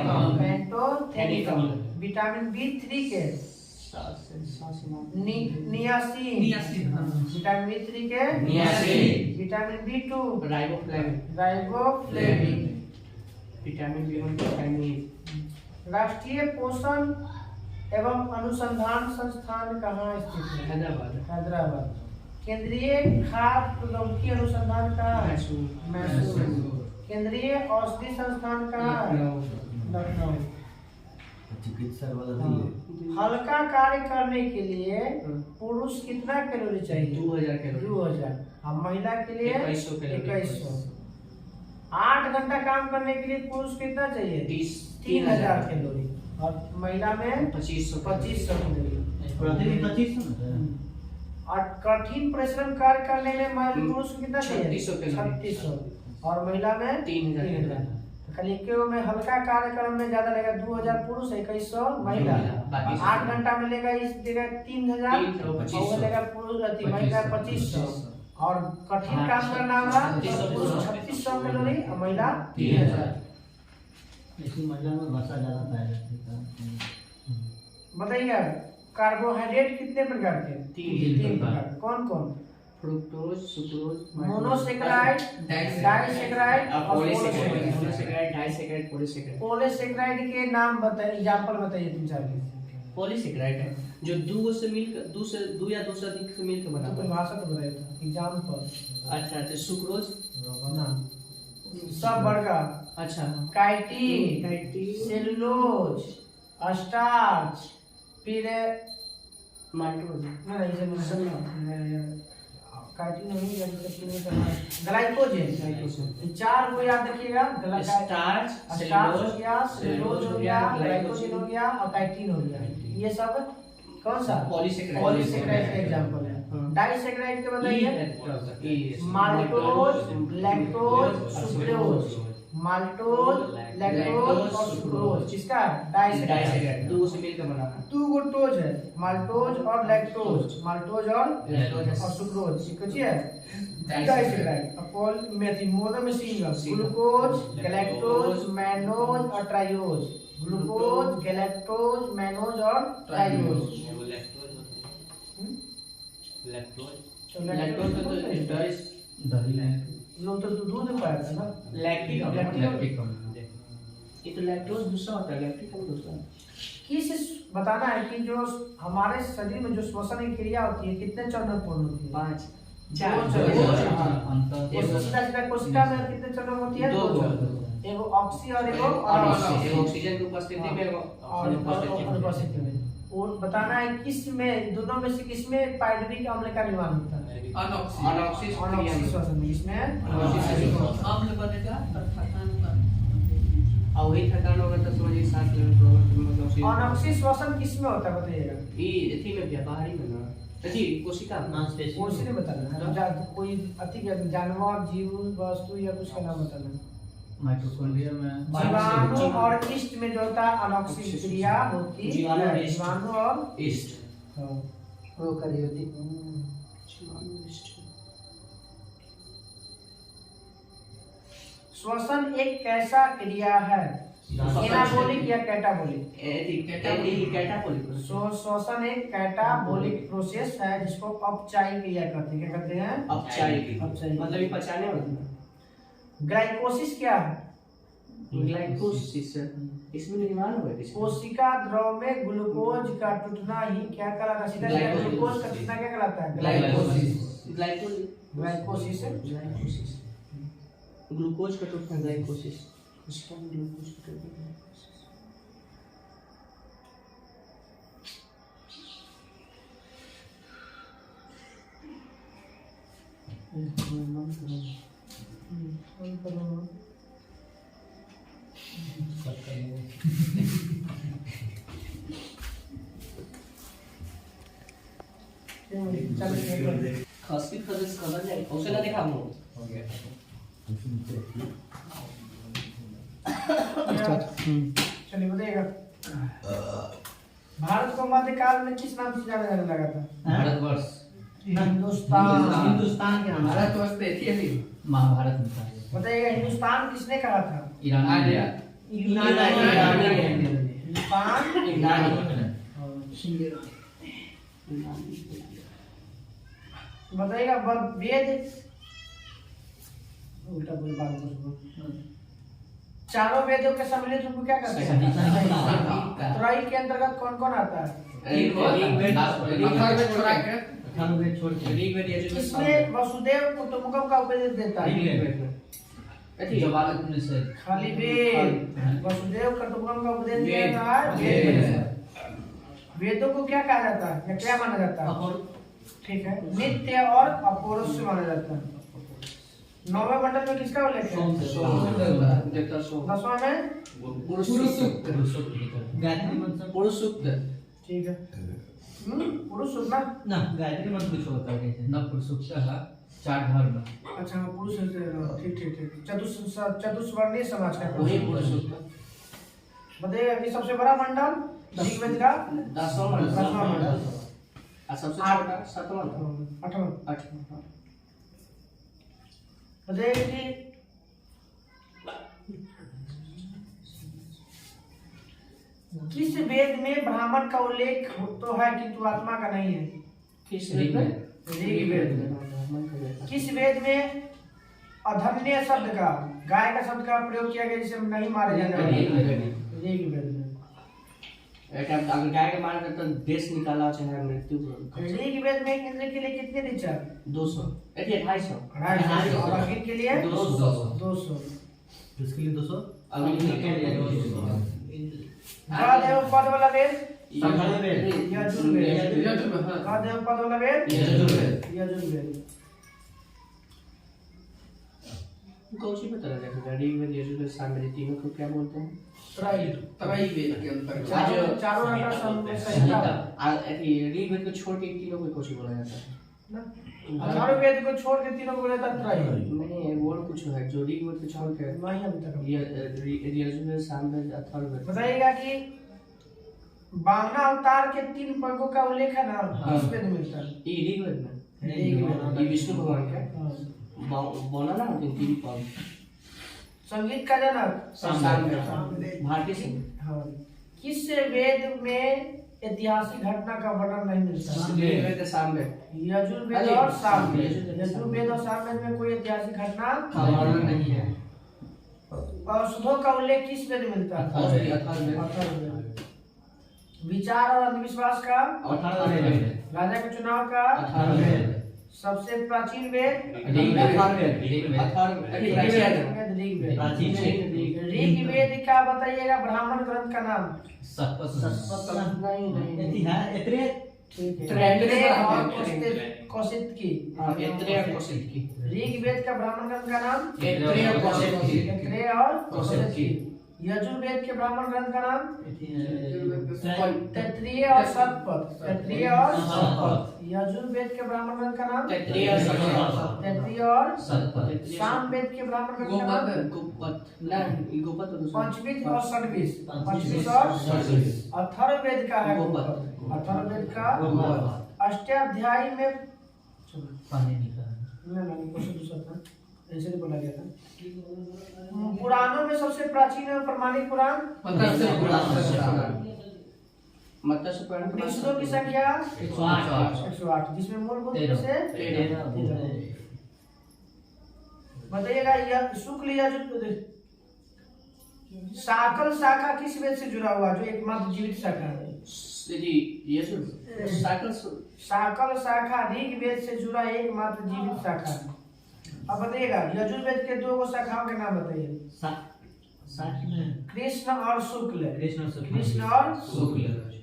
अम्ल विटामिन B3 के नियासिन विटामिन B3 के vitamin B2 riboflavin vitamin B1 के थायमिन राष्ट्रीय पोषण एवं अनुसंधान संस्थान कहाँ स्थित है? हैदराबाद। केंद्रीय खाद्य प्रौद्योगिकी अनुसंधान कहाँ है? मैसूर। केंद्रीय औषधि संस्थान कहाँ है? लखनऊ। चिकित्सा वाला भी हल्का कार्य करने के लिए पुरुष कितना कैलोरी चाहिए? 2000 कैलोरी 2000 और महिला के लिए 2100 कैलोरी 2100। 8 घंटा काम करने के लिए पुरुष कितना चाहिए? 3000 कैलोरी और महिला में 2500 कैलोरी। प्रतिदिन 2500 और कठिन परिश्रम कार्य करने में पुरुष को कितना चाहिए? 3600 और महिला में 3000। खाली में हल्का कार्यक्रम में ज्यादा लगेगा 2000 पुरुष 2100 महिला। 8 घंटा में लेगा इस जगह 3000 और लेगा पुरुष महिला 2500 और कठिन काम करना होगा पुरुष 3600 कैलोरी और महिला 3000। इसी महिला में वसा ज्यादा पाया जाता है। बताइए कार्बोहाइड्रेट कितने प्रकार के? 3 प्रकार। कौन कौन? फ्रुक्टोज, सुक्रोज, मोनोसेकेराइड, डाइसेकेराइड और polysaccharide. Monosaccharide, disaccharide, polysaccharide. Polysaccharide के नाम बताइए, एग्जांपल बताइए 3-4 के। पॉलीसेकेराइड है जो दो या दो से अधिक से मिलकर बना तो भाषा तो बताइए एग्जांपल। अच्छा सुक्रोज ना सब बड़का। अच्छा काइटिन, सेलुलोज, स्टार्च, फिर माल्टोज नहीं ये काइटिन नहीं ग्लाइकोजन। 4 को याद रखिएगा। स्टार्च, सेलुलोज हो गया, ग्लाइकोजन हो गया और काइटिन हो गया। ये सब कौन सा? पॉलीसेकेराइड का एग्जांपल है। डाइसेकेराइड के बताइए। Maltose, lactose, sucrose. Maltose, lactose और सुक्रोज किसका? डाइसेकेराइड। 2 से मिलकर बना है। 2 गो टोज है, माल्टोज और लैक्टोज। माल्टोज और सुक्रोज कुछ है डाइसेकेराइड। अपॉल मेथी मोनो में सिंगल ग्लूकोज, गैलेक्टोज, मैनोज और ट्राइओज। ग्लूकोज, गैलेक्टोज, मैनोज और ट्राइओज। लैक्टोज तो डाइस लोग तो दूध में पाया था ना। लैक्टिक ये तो लैक्टोज दूसरा होता है, लैक्टिक अम्ल दूसरा। किस बताना है कि जो हमारे शरीर में जो श्वसन की क्रिया होती है कितने चरण पूर्ण होती है? 5 कोशिका में कितने चरण होती है? 2 एगो ऑक्सी और एगो अनऑक्सी। ऑक्सीजन की उपस्थिति में और अनुपस्थिति में। और बताना है किस में दोनों में से किस में पाइरुविक अम्ल का निर्माण होता है? अनऑक्सी श्वसन में। इसमें अम्ल बनेगा और थकान का और वही थकान होगा तो समझिए सांस लेने प्रॉब्लम मतलब अनऑक्सी श्वसन किस में होता है बताइएगा? ये थी में क्या बाहरी में ना जी कोशिका कोशिका ने बताना है। कोई अति जानवर, जीव, वस्तु या कुछ का नाम बताना। माइटोकॉन्ड्रिया में जीवाणु और ईस्ट में जो होता है अनऑक्सी क्रिया होती है। जीवाणु और ईस्ट प्रोकैरियोटिक। श्वसन एक कैसा क्रिया है? एनाबॉलिक या कैटाबॉलिक? कैटाबॉलिक। श्वसन एक कैटाबॉलिक प्रोसेस है जिसको अपचायी क्रिया कहते हैं। क्या कहते हैं? अपचायी मतलब ये पचाने वाला। ग्लाइकोसिस क्या है? ग्लाइकोसिस इसमें निर्माण हुआ है। कोशिका द्रव में ग्लूकोज का टूटना ही क्या कहलाता है? सीधा ग्लूकोज का टूटना क्या कहलाता है? ग्लाइकोसिस। ग्लाइकोसिस है। ग्लूकोज का टूटना ग्लाइकोसिस, उसका ग्लूकोज का टूटना। खांसी खजस कलर है उसे ना दिखा मो हो गया चलिए बताइएगा, भारत को मध्यकाल में किस नाम से जाना जाने लगा था? भारतवर्ष हिंदुस्तान। हिंदुस्तान के नाम भारतवर्ष तो थी अभी महाभारत में था। बताइएगा हिंदुस्तान किसने कहा था? ईरान आर्या हिंदुस्तान। बताइएगा वेद, उल्टा बोल बात बोल, चारों वेदों के सम्मिलित रूप को क्या कहते हैं? त्रयी के अंतर्गत कौन कौन आता है? किसने वसुदेव कुटुंबकम का उपदेश देता है? खाली वेद। वसुदेव कुटुंबकम का उपदेश देता है। वेदों को क्या कहा जाता है या क्या माना जाता है? ठीक है, नित्य और अपौरुष माना जाता है। 9वें मंडल में किसका उल्लेख है? 10वां में पुरुष सूक्त। गायत्री मंत्र पुरुष सूक्त। ठीक है, पुरुष सूक्त ना? ना गायत्री मंत्र कुछ होता है न पुरुष चार धर्म। अच्छा हाँ, पुरुष है, ठीक ठीक ठीक। चतुष्वर्णीय समाज का वही पुरुष सूक्त। बताइएगा कि सबसे बड़ा मंडल ऋग्वेद का 10वां मंडल। 10वां मंडल। सबसे छोटा 7वां 8वां। 8वां। बताइएगा कि किस वेद में ब्राह्मण का उल्लेख तो है किंतु आत्मा का नहीं है? किस ऋग्वेद। किस वेद में अधन्य शब्द का, गाय का शब्द का प्रयोग किया गया जिसे नहीं मारे जाने वाले? ऋग्वेद में। अगर गाय के मारने तो देश निकाला चाहे मृत्यु। ऋग्वेद में एक इंद्र के लिए कितने ऋचा? 200। 250। 250। और अग्नि के लिए 200। जिसके लिए 200 अग्नि के लिए 200। महादेव पद वाला वेद यजुर्वेद। यजुर्वेद। महादेव पद वाला वेद यजुर्वेद। कौन सी पता लगा? ऋग्वेद, यजुर्वेद, सामवेद तीनों को क्या बोलते हैं? त्रयी वेद के अंतर्गत चारों रटा संहिता। ऋग्वेद को छोड़ के तीनों को कौन सी बोला जाता है? चारों वेद को छोड़ के तीनों को बोला जाता है त्रयी। नहीं, वो कुछ है जो ऋग्वेद को छोड़ के नहीं अभी तक। यजुर्वेद, सामवेद, अथर्ववेद। बताइएगा कि वामना अवतार के 3 पर्वों का उल्लेख है ना, किस वेद में मिलता है? ये ऋग्वेद में। ये विष्णु भगवान का बोला ना 3 पर्व। संगीत का जनक सामवेद। भारतीय संगीत। हाँ। किस वेद में ऐतिहासिक घटना का वर्णन नहीं मिलता? ऋग्वेद, सामवेद। यजुर्वेद और सामवेद। यजुर्वेद और सामवेद में कोई ऐतिहासिक घटना वर्णन नहीं है। औषधों का उल्लेख किस वेद में मिलता है? अथर्ववेद। विचार और अंधविश्वास का? अथर्ववेद। राजा के चुनाव का? अथर्ववेद। सबसे प्राचीन वेद? ऋग्वेद का बताइएगा ब्राह्मण ग्रंथ का नाम? कौशिक की। ऋग्वेद का ब्राह्मण ग्रंथ का नाम? ऐत्रेय और कौशिक। यजुर्वेद के ब्राह्मण ग्रंथ का नाम? तैत्तिरीय और सतपथ। यजुर्वेद के ब्राह्मण ग्रंथ का नाम? तैत्तिरीय और सामवेद के ब्राह्मण ग्रंथ का नाम? पंचविद और षड्विश। पंचविद और अथर्ववेद का है अथर्ववेद का अष्टाध्यायी में ऐसे नहीं बोला गया था। पुराणों में सबसे प्राचीन और प्रमाणिक पुराण? मत्स्य पुराण। विष्णु की संख्या 108, जिसमें मूलभूत से बताइएगा। यह शुक्ल यजुर्वेद साकल शाखा किस वेद से जुड़ा हुआ जो एकमात्र जीवित शाखा है? ये साइकिल शाकल शाखा ऋग्वेद से जुड़ा एकमात्र जीवित शाखा है। अब बताइएगा यजुर्वेद के दो गो शाखाओं के नाम बताइए। कृष्ण और शुक्ल।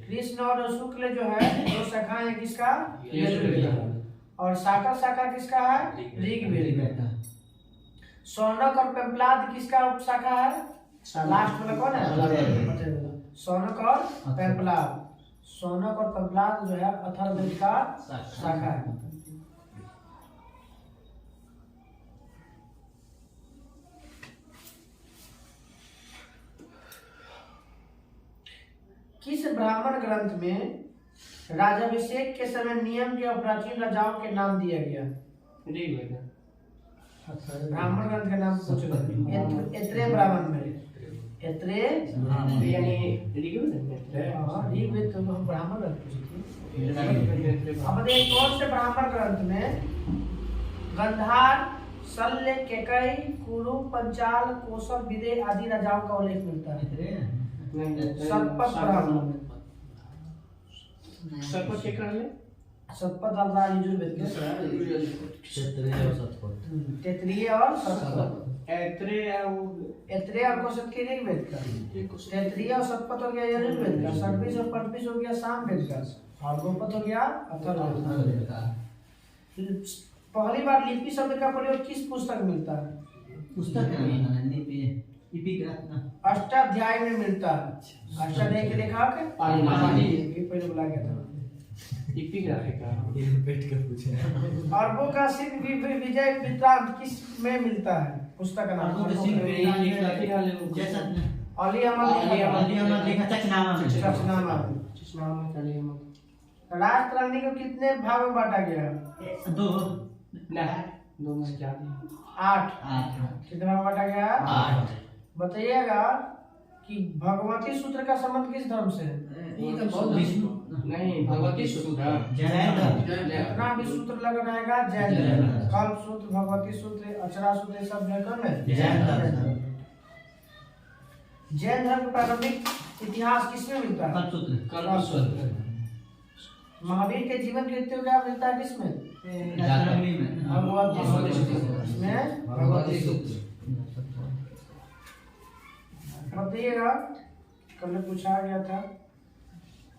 कृष्ण और शुक्ल जो है दो शाखाएं हैं किसका? यजुर्वेद। और शाकल शाखा किसका है? ऋग्वेद। सौनक और पेंपलाद किसका शाखा है? लास्ट वाला कौन है? सौनक और पेंपलाद। सौनक और पेंपलाद जो है अथर्ववेद का शाखा है। किस ब्राह्मण ग्रंथ में राजाभिषेक के समय नियम के और प्राचीन राजाओं के नाम दिया गया? ब्राह्मण ग्रंथ का नाम पूछ रहे हैं। एत्रे ब्राह्मण में एत्रे यानी ऋग्वेद तो हम ब्राह्मण ग्रंथ पूछे थे। अब देखिए कौन से ब्राह्मण ग्रंथ में गंधार, शल्य, केकई, कुरु, पंचाल, कौशल, विदेह आदि राजाओं का उल्लेख मिलता है? सतपथ ब्राह्मण में। सतपथ के कर ले सतपथ अल्लाह यजुर्वेद के तेतरीय और सतपथ। एत्रे और कौशल के ऋग्वेद का। तेतरीय और सतपथ हो गया यजुर्वेद का। षड्विश और पंचविश हो गया सामवेद का। और गोपथ हो गया अथर्ववेद का। पहली बार लिपि शब्द का प्रयोग किस पुस्तक में मिलता है? अष्टाध्याय में मिलता है। अष्टाध्याय के लेखक पाणिनि पहले बोला गया था। अरबों का सिंह विजय वृत्तांत किस में मिलता है? पुस्तक का नाम अली अहमद। राष्ट्ररानी को कितने भाग में बांटा गया? 2 में 8। कितने भाग में बांटा गया? 8। बताइएगा कि भगवती सूत्र का संबंध किस धर्म से है? नहीं, भगवती सूत्र जितना भी सूत्र लग रहेगा जैन धर्म। कल्प सूत्र, भगवती सूत्र, अक्षरा सूत्र सब लेकर में जैन धर्म। जैन धर्म का प्रारंभिक इतिहास किसमें मिलता है? कल्प सूत्र। महावीर के जीवन की मृत्यु क्या मिलता है किसमें? भगवती सूत्र। इसमें भगवती सूत्र। बताइएगा कल पूछा गया था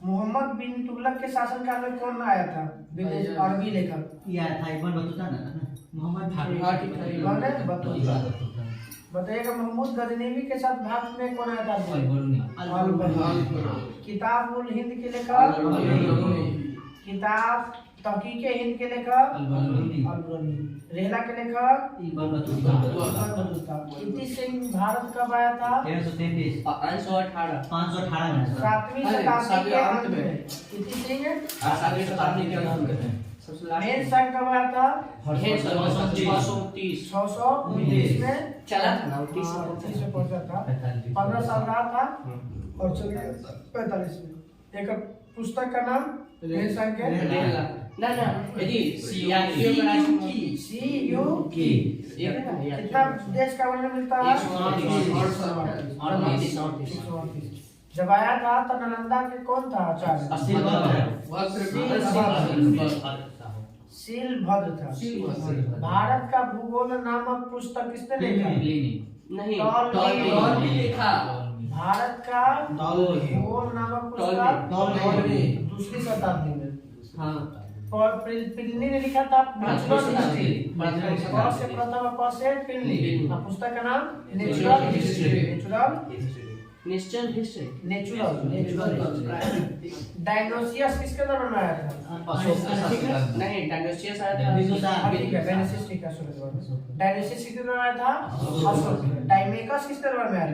मोहम्मद बिन तुगलक के शासनकाल में कौन आया था? विदेश अरबी लेखक मोहम्मद बतूता। बताइएगा महमूद गजनवी के साथ भारत में कौन आया था? किताब उल हिंद के लेखक। किताब तहकीक हिंद के लेखक अल-बरूनी। रेहला के लेखक इति सिंह। भारत कब आया था? 518 7वीं शताब्दी के अंत में। इति सिंह 7वीं शताब्दी के अंत में। मेन संघ कब आया था? 629 में चला था ना 30 में पहुंचा था। 15 साल रहा था और चल गया 45 में। एक पुस्तक का नाम मेन संघ के ना यदि CU कितना देश का वर्णन मिलता है? 138। जब आया था तो नालंदा के कौन था आचार्य? शीलभद्र था। भारत का भूगोल नामक पुस्तक किसने लिखा? नहीं लिखा। भारत का भूगोल नामक पुस्तक 2री शताब्दी में। और प्लिनी ने लिखा था नेचुरल हिस्ट्री। पुस्तक का नाम नेचुरल हिस्ट्री। डायनोसियस किसके दौरान में आया था? नहीं, डायनोसियस आया था डायनोसियस किसके दौरान आया था? डायमेकस किसके दरबार में आया था?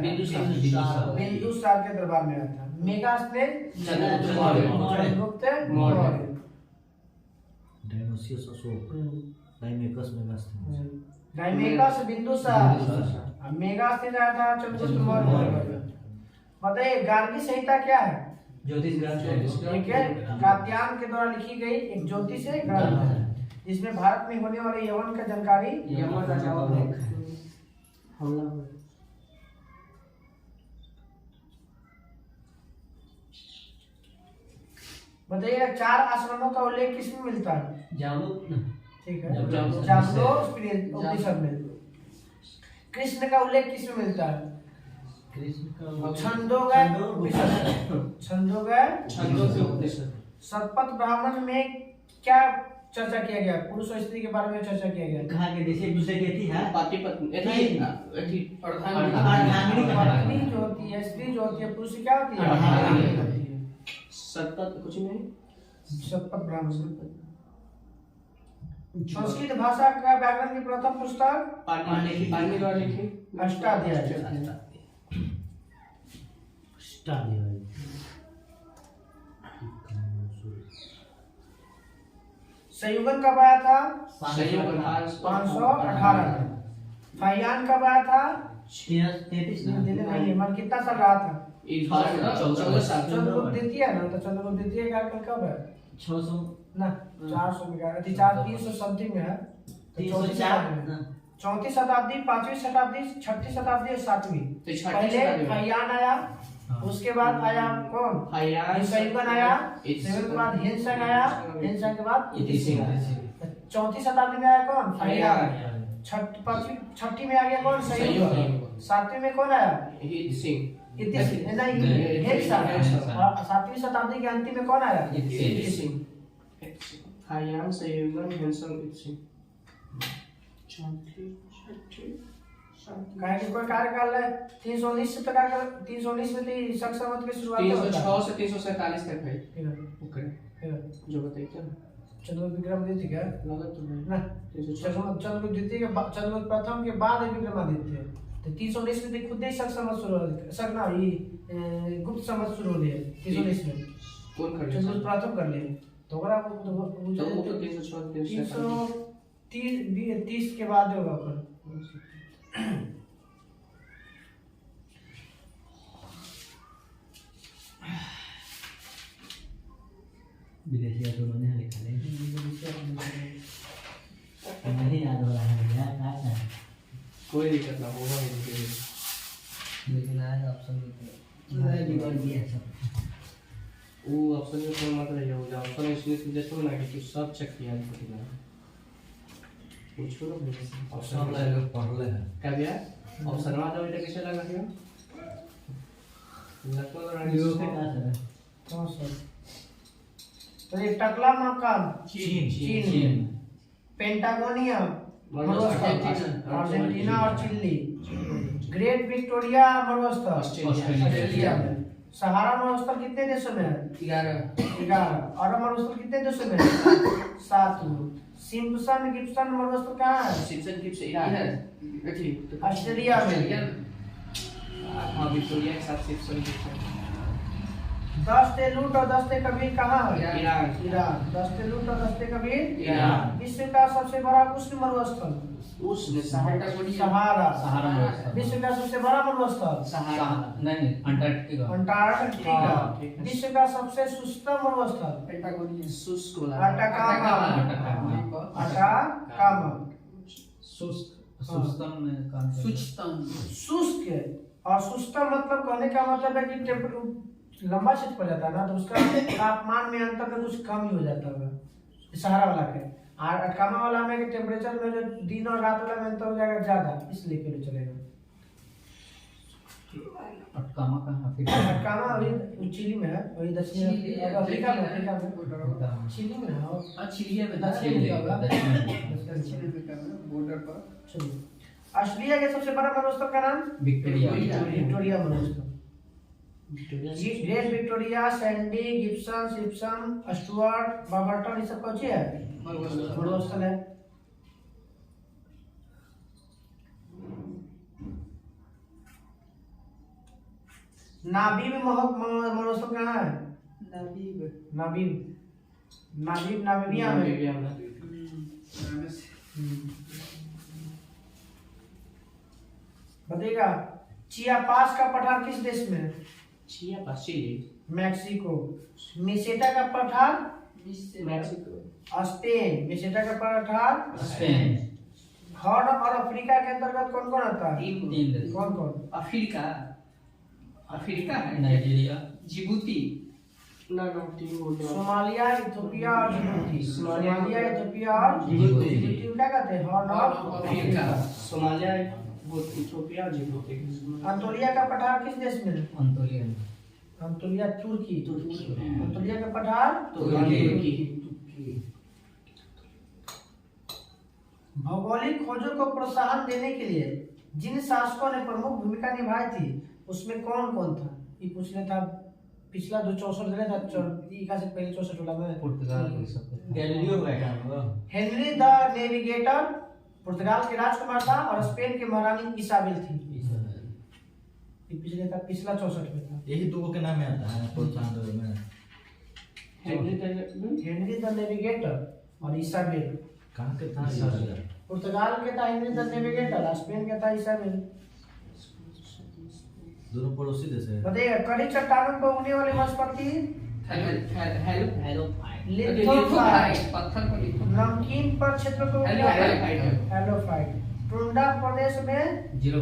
बिंदुसार के दरबार में आया था। मेगास ने चंद्रगुप्त मौर्य। डायनोसियस अशोक डायमेकस मेगास्थनीज। डायमेकस बिंदुसार मेगास ने आया था चंद्रगुप्त मौर्य। बताइए गार्गी संहिता क्या है? ज्योतिष ग्रंथ। ठीक है, कात्यायन के द्वारा लिखी गई एक ज्योतिष ग्रंथ है जिसमें भारत में होने वाले यवन का जानकारी यमन राजाओं ने हमला बताइएगा 4 आश्रमों का उल्लेख किसमें मिलता है? जाओ ना। ठीक है, जाबलो जाबलो उपनिषद में। कृष्ण का उल्लेख किसमें मिलता है? कृष्ण का छंदोगय उपनिषद। छंदोगय छंदोग्य उपनिषद। शतपथ ब्राह्मण में क्या चर्चा किया गया? पुरुष और स्त्री के बारे में चर्चा किया गया। कहा के जैसे एक दूसरे की थी है पति पत्नी एथी पत्नी जो होती है, स्त्री जो होती है, पुरुष की क्या होती है? सतपथ कुछ नहीं, शतपथ ब्राह्मण। संस्कृत भाषा का व्याकरण की प्रथम पुस्तक पानी द्वारा लिखी अष्टाध्यायी। संयुगन कब आया था? 518 में। फाइयान कब आया था? 33 नहीं, मन कितना साल रहा था? 14 साल। चंद्रगुप्त द्वितीय है ना, तो चंद्रगुप्त द्वितीय का कार्यकाल कब है? 600 ना 400 में क्या? 300 समथिंग में है। 34 शताब्दी, 5वीं शताब्दी, 6ठी शताब्दी और 7वीं। पहले फाइयान आया, उसके बाद आया कौन? संयुगन आया, संयुगन के बाद हिंसंग आया, हिंसंग के बाद इतिसिंग आया। 4ठी शताब्दी में आया कौन? फाइयान। छठी में आ गया कौन? संयुगन। 7वीं में कौन आया? इतिसिंग। नहीं, हिंसंग। और 7वीं शताब्दी के अंतिम में कौन आया? इतिसिंग। फाइयान, संयुगन, हिंसंग, इतिसिंग। कहे कि कोई कार्यकाल है 319 से तक 319 में थी शक संवत की शुरुआत होता है। 306 से 347 तक है। ठीक है, ओके जो बताइए क्या चंद्रगुप्त विक्रमादित्य क्या लगा तो नहीं ना? चंद्रगुप्त द्वितीय के चंद्रगुप्त प्रथम के बाद है विक्रमादित्य। तो 319 में खुद ही शक संवत शुरू हो शक ना ये गुप्त संवत शुरू हो गया 319 में। कौन कर लिया? चंद्रगुप्त प्रथम कर लिए। तो अगर आप तो 306 330 के बाद होगा पर विदेशी तो मैंने लिखा नहीं याद हो रहा है क्या कोई दिक्कत ना होगा लेकिन आज ऑप्शन दिया सब वो ऑप्शन में कौन मत रही होगा ऑप्शन इसलिए तुझे तो ना कि तू सब चेक किया है पूछो ना ऑप्शन ले पढ़ ले क्या भैया ऑप्शन में तो बेटा कैसे लगा दिया लगभग रानी यूरो के क्या सर कौन सा? तो ये टकला मकान चीन। पेंटागोनिया अर्जेंटीना और चिली। ग्रेट विक्टोरिया मरुस्थल ऑस्ट्रेलिया में। सहारा मरुस्थल कितने देशों में है? 11। अरब मरुस्थल कितने देशों में है? 7। सिम्पसन गिब्सन मरुस्थल कहाँ है? सिम्पसन गिब्सन है ऑस्ट्रेलिया में। हाँ विक्टोरिया के साथ सिम्पसन गिब्सन। दस्ते लूट और दस्ते कबीर कहाँ है? ईरान। दस्ते लूट और दस्ते कबीर ईरान। विश्व का सबसे बड़ा उष्ण मरुस्थल सहारा। विश्व का सबसे बड़ा मरुस्थल नहीं अंटार्कटिका। विश्व का सबसे शुष्क मरुस्थल शुष्क शुष्क। और शुष्क मतलब कहने का मतलब है कि लंबा क्षेत्र पड़ जाता है ना, तो उसका तापमान में अंतर में कुछ कम ही हो जाता होगा सहारा वाला के। और अटकामा वाला में कि टेम्परेचर में जो दिन और रात वाला में अंतर हो जाएगा ज्यादा, इसलिए के लिए चलेगा। अटकामा कहाँ? अटकामा अभी चिली में है, वही दक्षिण अफ्रीका में। चिली में है और चिली में दक्षिण अफ्रीका में बॉर्डर पर। चलिए, ऑस्ट्रेलिया के सबसे बड़ा मरुस्थल का नाम विक्टोरिया मरुस्थल। Great Victoria, Sandy, Gibson, Simpson, Stuart, Barberton, ये सब कौन सी है? मरुस्थल है। नाबीब मरुस्थल कहाँ है? नामीबिया में। बताइएगा चियापास का पठार किस देश में है? Chiapas chilli. मैक्सिको। मेसेटा का पठार मैक्सिको। स्पेन। मेसेटा का पठार स्पेन। हॉर्न और अफ्रीका के अंतर्गत कौन कौन आता है? 3 देश। कौन कौन? अफ्रीका है, नाइजीरिया, जिबूती, ना तीन बोल रहा सोमालिया, इथियोपिया और जिबूती। सोमालिया, इथियोपिया और जिबूती को क्या कहते हैं? Horn of Africa. Somalia, Ethiopia और जिबूती। अंतोलिया का पठार किस देश में? अंतोलिया अंतोलिया तुर्की। अंतोलिया का पठार तुर्की। भौगोलिक खोजों को प्रोत्साहन देने के लिए जिन शासकों ने प्रमुख भूमिका निभाई थी उसमें कौन कौन था? ये पूछने था पिछला 264 दिने था का से पहले 64 वाला में पुर्तगाल के सब गैलीलियो बैठा हुआ हेनरी द नेविगेटर पुर्तगाल के राजकुमार था और स्पेन के महारानी इसाबेल थी। ये पिछले था पिछला 64 में था। यही दो के नाम में आता है प्रोत्साहन में हेनरी द नेविगेटर और इसाबेल। कहाँ के था? पुर्तगाल के था हेनरी द नेविगेटर और स्पेन के था इसाबेल। दोनों पड़ोसी देश है। बताइएगा कड़ी चट्टानों पर उगने वाली वनस्पति लिथोफाइट। पत्थर पर लिखो। नमकीन पर क्षेत्र को हेलोफाइट। टुंडा प्रदेश में 05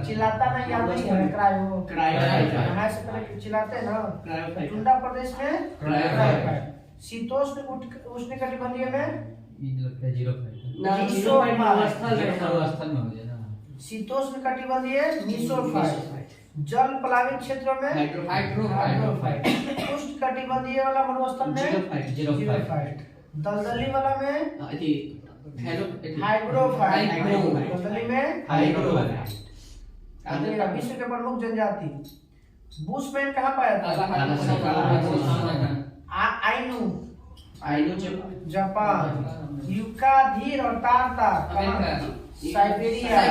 चिल्लाता नहीं याद नहीं है क्रायो। क्रायोफाइट। नहाए से पहले चिल्लाते हैं ना। क्रायोफाइट। टुंडा प्रदेश में क्रायोफाइट। शीतोष्ण उष्णकटिबंधीय में ना स्थल में हो जाए ना। शीतोष्ण कटिबंधीय मीसोफाइट। जल प्लावित क्षेत्रों में हाइड्रोफाइट। उष्ण कटिबंधीय वाला मरुस्थल में जीरोफाइट। दलदली वाला में हाइग्रोफाइट। दलदली में हाइग्रोफाइट। विश्व के प्रमुख जनजाति बुशमैन कहाँ पाया था? Ainu Japan. युकाधीर और तारतार साइबेरिया।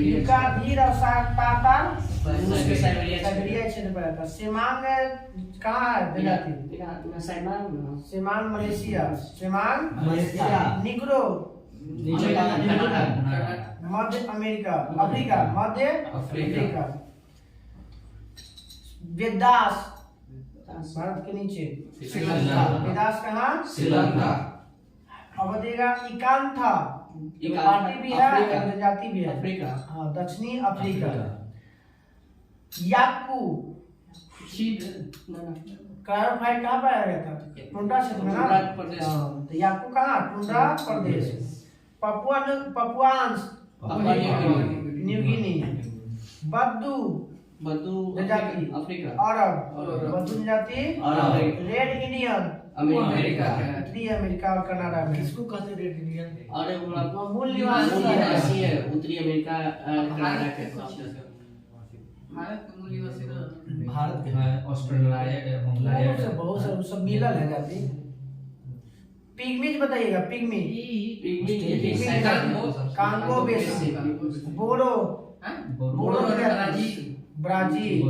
युकाधीर और तारतार साइबेरिया क्षेत्र में पाया था। सेमांग कहाँ है जनजाति? Semang Malaysia. सेमांग निग्रो मध्य अमेरिका अफ्रीका। मध्य अफ्रीका। वेदास भारत के नीचे श्रीलंका। वेदास कहाँ? श्रीलंका। अब देगा इकांथा पार्टी भी है और जनजाति भी है। अफ्रीका। हाँ दक्षिणी अफ्रीका। याकू क्रायोफाइट कहाँ पाया गया था? टुंड्रा क्षेत्र में ना। हाँ, तो याकू कहाँ? टुंड्रा प्रदेश। पपुआंस न्यू गिनी। बद्दू जनजाति अफ्रीका। अरब। बद्दू जनजाति रेड इंडियन अमेरिका। उत्तरी अमेरिका और कनाडा में। किसको कहते रेड इंडियन? और मूल निवासी है। उत्तरी अमेरिका कनाडा के भारत के मूल निवासी ना। भारत के है ऑस्ट्रेलिया बहुत से सब मिलल है जाति। पिग्मीज बताइएगा। Pygmy Congo basin. Bodo Bodo जनजाति ब्राजील।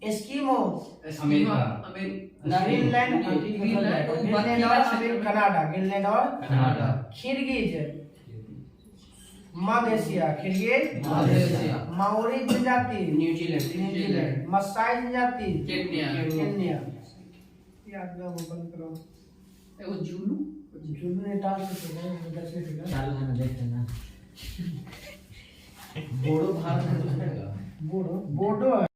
एस्किमो ग्रीनलैंड और कनाडा। ग्रीनलैंड और कनाडा। किर्गिज मध्य एशिया। किर्गिज माओरी जनजाति न्यूजीलैंड। मसाई जनजाति केन्या। याद ना वो बंद करो। वो जुलू ने टाल के दक्षिण अफ्रीका। चालू है ना देखते ना। बोडो भारत में बोडो है।